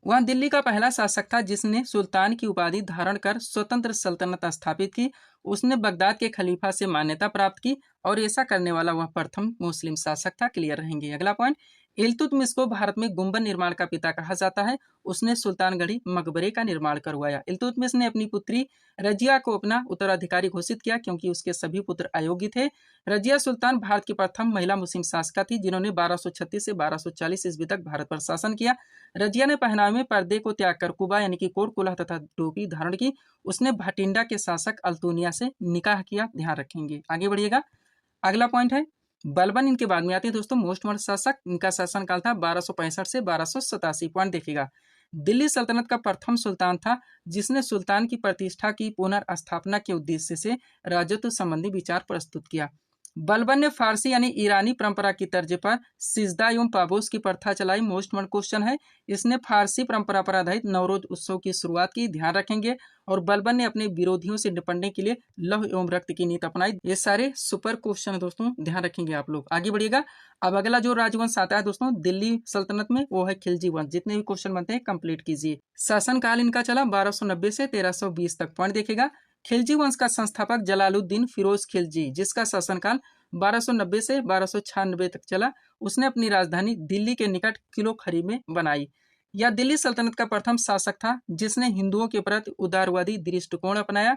वह दिल्ली का पहला शासक था जिसने सुल्तान की उपाधि धारण कर स्वतंत्र सल्तनत स्थापित की। उसने बगदाद के खलीफा से मान्यता प्राप्त की और ऐसा करने वाला वह प्रथम मुस्लिम शासक था। क्लियर रहेंगे। अगला पॉइंट, इल्तुतमिश को भारत में गुंबद निर्माण का पिता कहा जाता है। उसने सुल्तानगढ़ी मकबरे का निर्माण करवाया। इल्तुतमिश ने अपनी पुत्री रजिया को अपना उत्तराधिकारी घोषित किया, क्योंकि उसके सभी पुत्र अयोग्य थे। रजिया सुल्तान भारत की प्रथम महिला मुस्लिम शासका थी, जिन्होंने 1236 से 1240 ईस्वी तक भारत पर शासन किया। रजिया ने पहनावे में पर्दे को त्याग कर कुबा यानी कि कोट कुल्हा तथा टोपी धारण की। उसने भटिंडा के शासक अल्तुनिया से निकाह किया। ध्यान रखेंगे। आगे बढ़िएगा। अगला पॉइंट है, बलबन इनके बाद में आते हैं दोस्तों, मोस्ट मर्द शासक। इनका शासनकाल था 1265 से 1287। पॉइंट देखिएगा, दिल्ली सल्तनत का प्रथम सुल्तान था जिसने सुल्तान की प्रतिष्ठा की पुनर्स्थापना के उद्देश्य से राजत्व संबंधी विचार प्रस्तुत किया। बलबन ने फारसी यानी ईरानी परंपरा की तर्ज पर सिजदा एवं पाबोस की प्रथा चलाई। मोस्ट वन क्वेश्चन है। इसने फारसी परंपरा पर आधारित नवरोज उत्सव की शुरुआत की। ध्यान रखेंगे। और बलबन ने अपने विरोधियों से निपटने के लिए लौह एवं रक्त की नीति अपनाई। ये सारे सुपर क्वेश्चन है दोस्तों, ध्यान रखेंगे आप लोग। आगे बढ़िएगा। अब अगला जो राजवंश आता है दोस्तों दिल्ली सल्तनत में, वो है खिलजी वंश। जितने भी क्वेश्चन बनते हैं कंप्लीट कीजिए। शासनकाल इनका चला 1290 से 1320 तक। पॉइंट देखिएगा, खिलजी वंश का संस्थापक जलालुद्दीन फिरोज खिलजी, जिसका शासनकाल 1290 से 1296 तक चला। उसने अपनी राजधानी दिल्ली के निकट किलो खरी में बनाई। यह दिल्ली सल्तनत का प्रथम शासक था जिसने हिंदुओं के प्रति उदारवादी दृष्टिकोण अपनाया।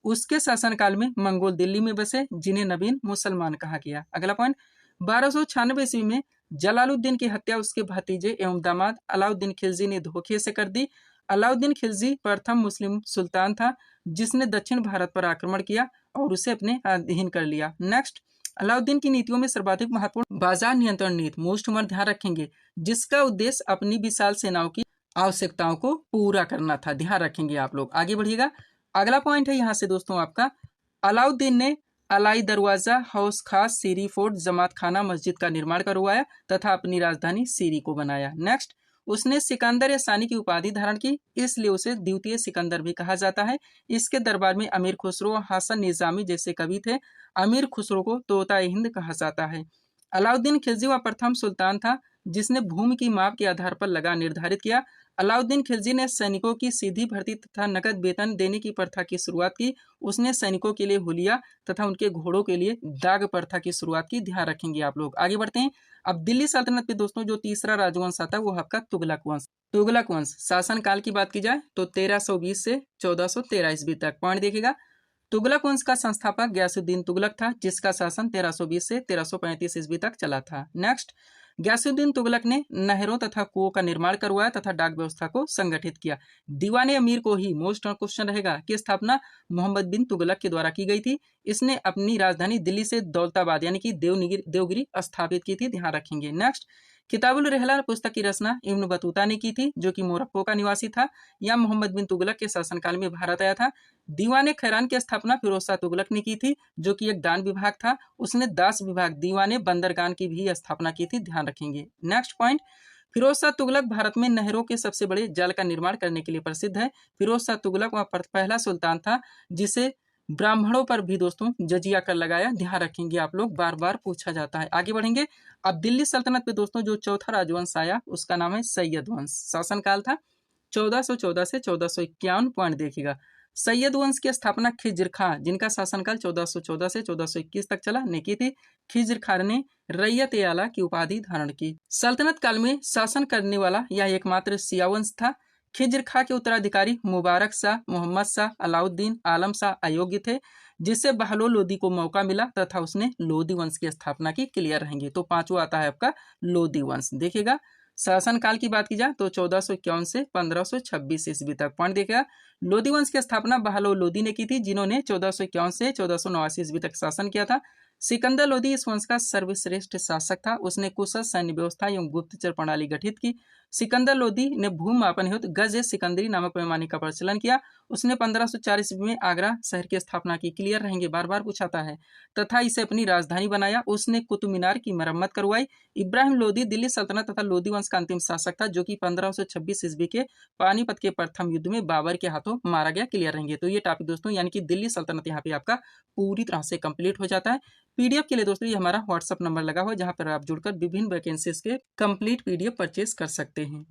उसके शासनकाल में मंगोल दिल्ली में बसे, जिन्हें नवीन मुसलमान कहा गया। अगला पॉइंट, 1296 ईस्वी में जलालुद्दीन की हत्या उसके भतीजे एवं दामाद अलाउद्दीन खिलजी ने धोखे से कर दी। अलाउद्दीन खिलजी प्रथम मुस्लिम सुल्तान था जिसने दक्षिण भारत पर आक्रमण किया और उसे अपने अधीन कर लिया। नेक्स्ट, अलाउद्दीन की नीतियों में सर्वाधिक महत्वपूर्ण बाजार नियंत्रण नीति, मोस्ट वन ध्यान रखेंगे, जिसका उद्देश्य अपनी विशाल सेनाओं की आवश्यकताओं को पूरा करना था। ध्यान रखेंगे आप लोग। आगे बढ़िएगा। अगला पॉइंट है यहाँ से दोस्तों आपका, अलाउद्दीन ने अलाई दरवाजा, हौस खास, सीरी फोर्ट, जमात खाना, मस्जिद का निर्माण करवाया तथा अपनी राजधानी सीरी को बनाया। नेक्स्ट, उसने सिकंदर या सानी की उपाधि धारण की, इसलिए उसे द्वितीय सिकंदर भी कहा जाता है। इसके दरबार में अमीर खुसरो, हसन निजामी जैसे कवि थे। अमीर खुसरो को तोता हिंद कहा जाता है। अलाउद्दीन खिलजी वह प्रथम सुल्तान था जिसने भूमि की माप के आधार पर लगा निर्धारित किया। अलाउद्दीन खिलजी ने सैनिकों की सीधी भर्ती तथा नकद वेतन देने की प्रथा की शुरुआत की। उसने सैनिकों के लिए हुलिया तथा उनके घोड़ों के लिए दाग प्रथा की शुरुआत की। ध्यान रखेंगे आप लोग। आगे बढ़ते हैं। अब दिल्ली सल्तनत पे दोस्तों जो तीसरा राजवंश आता है वो आपका तुगलक वंश। तुगलक वंश शासन काल की बात की जाए तो 1320 से 1413 ईस्वी तक। पॉइंट देखिएगा, तुगलक वंश का संस्थापक गयासुद्दीन तुगलक था, जिसका शासन 1320 से 1335 ईस्वी तक चला था। नेक्स्ट, गयासुद्दीन तुगलक ने नहरों तथा कुओं का निर्माण करवाया तथा डाक व्यवस्था को संगठित किया। दीवाने अमीर को ही मोस्ट क्वेश्चन रहेगा कि स्थापना मोहम्मद बिन तुगलक के द्वारा की गई थी। इसने अपनी राजधानी दिल्ली से दौलताबाद यानी कि देवगिरी स्थापित की थी। ध्यान रखेंगे। नेक्स्ट, किताबुल रहला पुस्तक की रचना इब्न बतूता ने की थी, जो कि मोरक्को का निवासी था। यह मोहम्मद बिन तुगलक के शासनकाल में भारत आया था। दीवाने खैरान की स्थापना फिरोज शाह तुगलक ने की थी, जो कि एक दान विभाग था। उसने दास विभाग दीवाने बंदरगान की भी स्थापना की थी। ध्यान रखेंगे। नेक्स्ट पॉइंट, फिरोज शाह तुगलक भारत में नहरों के सबसे बड़े जाल का निर्माण करने के लिए प्रसिद्ध है। फिरोज शाह तुगलक वह पहला सुल्तान था जिसे ब्राह्मणों पर भी दोस्तों जजिया कर लगाया। ध्यान रखेंगे आप लोग, बार बार पूछा जाता है। आगे बढ़ेंगे। अब दिल्ली सल्तनत पे दोस्तों जो चौथा राजवंश आया उसका नाम है सैयद वंश। शासनकाल था 1414 से 1451। पॉइंट देखिएगा, सैयद वंश की स्थापना खिज्र खां, जिनका शासनकाल 1414 से 1421 तक चला, ने की थी। खिज्र खां ने रैयत ए आला की उपाधि धारण की। सल्तनत काल में शासन करने वाला यह एकमात्र शिया वंश था। खिज्र खां के उत्तराधिकारी मुबारक शाह, मोहम्मद शाह, अलाउद्दीन, आलम शाह अयोग्य थे, जिससे बहलोल लोदी को मौका मिला तथा उसने लोदी वंश की स्थापना की। क्लियर रहेंगे। तो पांचवा आता है आपका लोदी वंश। देखिएगा, शासनकाल की बात की जाए तो 1451 से 1526 ईस्वी तक। पॉइंट देखिएगा, लोदी वंश की स्थापना बहलोल लोदी ने की थी, जिन्होंने 1451 से 1489 ईस्वी तक शासन किया था। सिकंदर लोदी इस वंश का सर्वश्रेष्ठ शासक था। उसने कुशल सैन्य व्यवस्था एवं गुप्तचर प्रणाली गठित की। सिकंदर लोदी ने भूमि मापन हेतु गज सिकंदरी नामक पैमाने का प्रचलन किया। उसने 1504 ईस्वी में आगरा शहर की स्थापना की। क्लियर रहेंगे, बार बार पूछाता है। तथा इसे अपनी राजधानी बनाया। उसने कुतुब मीनार की मरम्मत करवाई। इब्राहिम लोदी दिल्ली सल्तनत तथा लोदी वंश का अंतिम शासक था, जो कि 1526 ईस्वी के पानीपत के प्रथम युद्ध में बाबर के हाथों मारा गया। क्लियर रहेंगे। तो ये टॉपिक दोस्तों यानी कि दिल्ली सल्तनत यहाँ पे आपका पूरी तरह से कंप्लीट हो जाता है। पीडीएफ के लिए दोस्तों ये हमारा व्हाट्सअप नंबर लगा हुआ है, जहां पर आप जुड़कर विभिन्न वैकेंसीज के कंप्लीट पीडीएफ परचेज कर सकते हैं।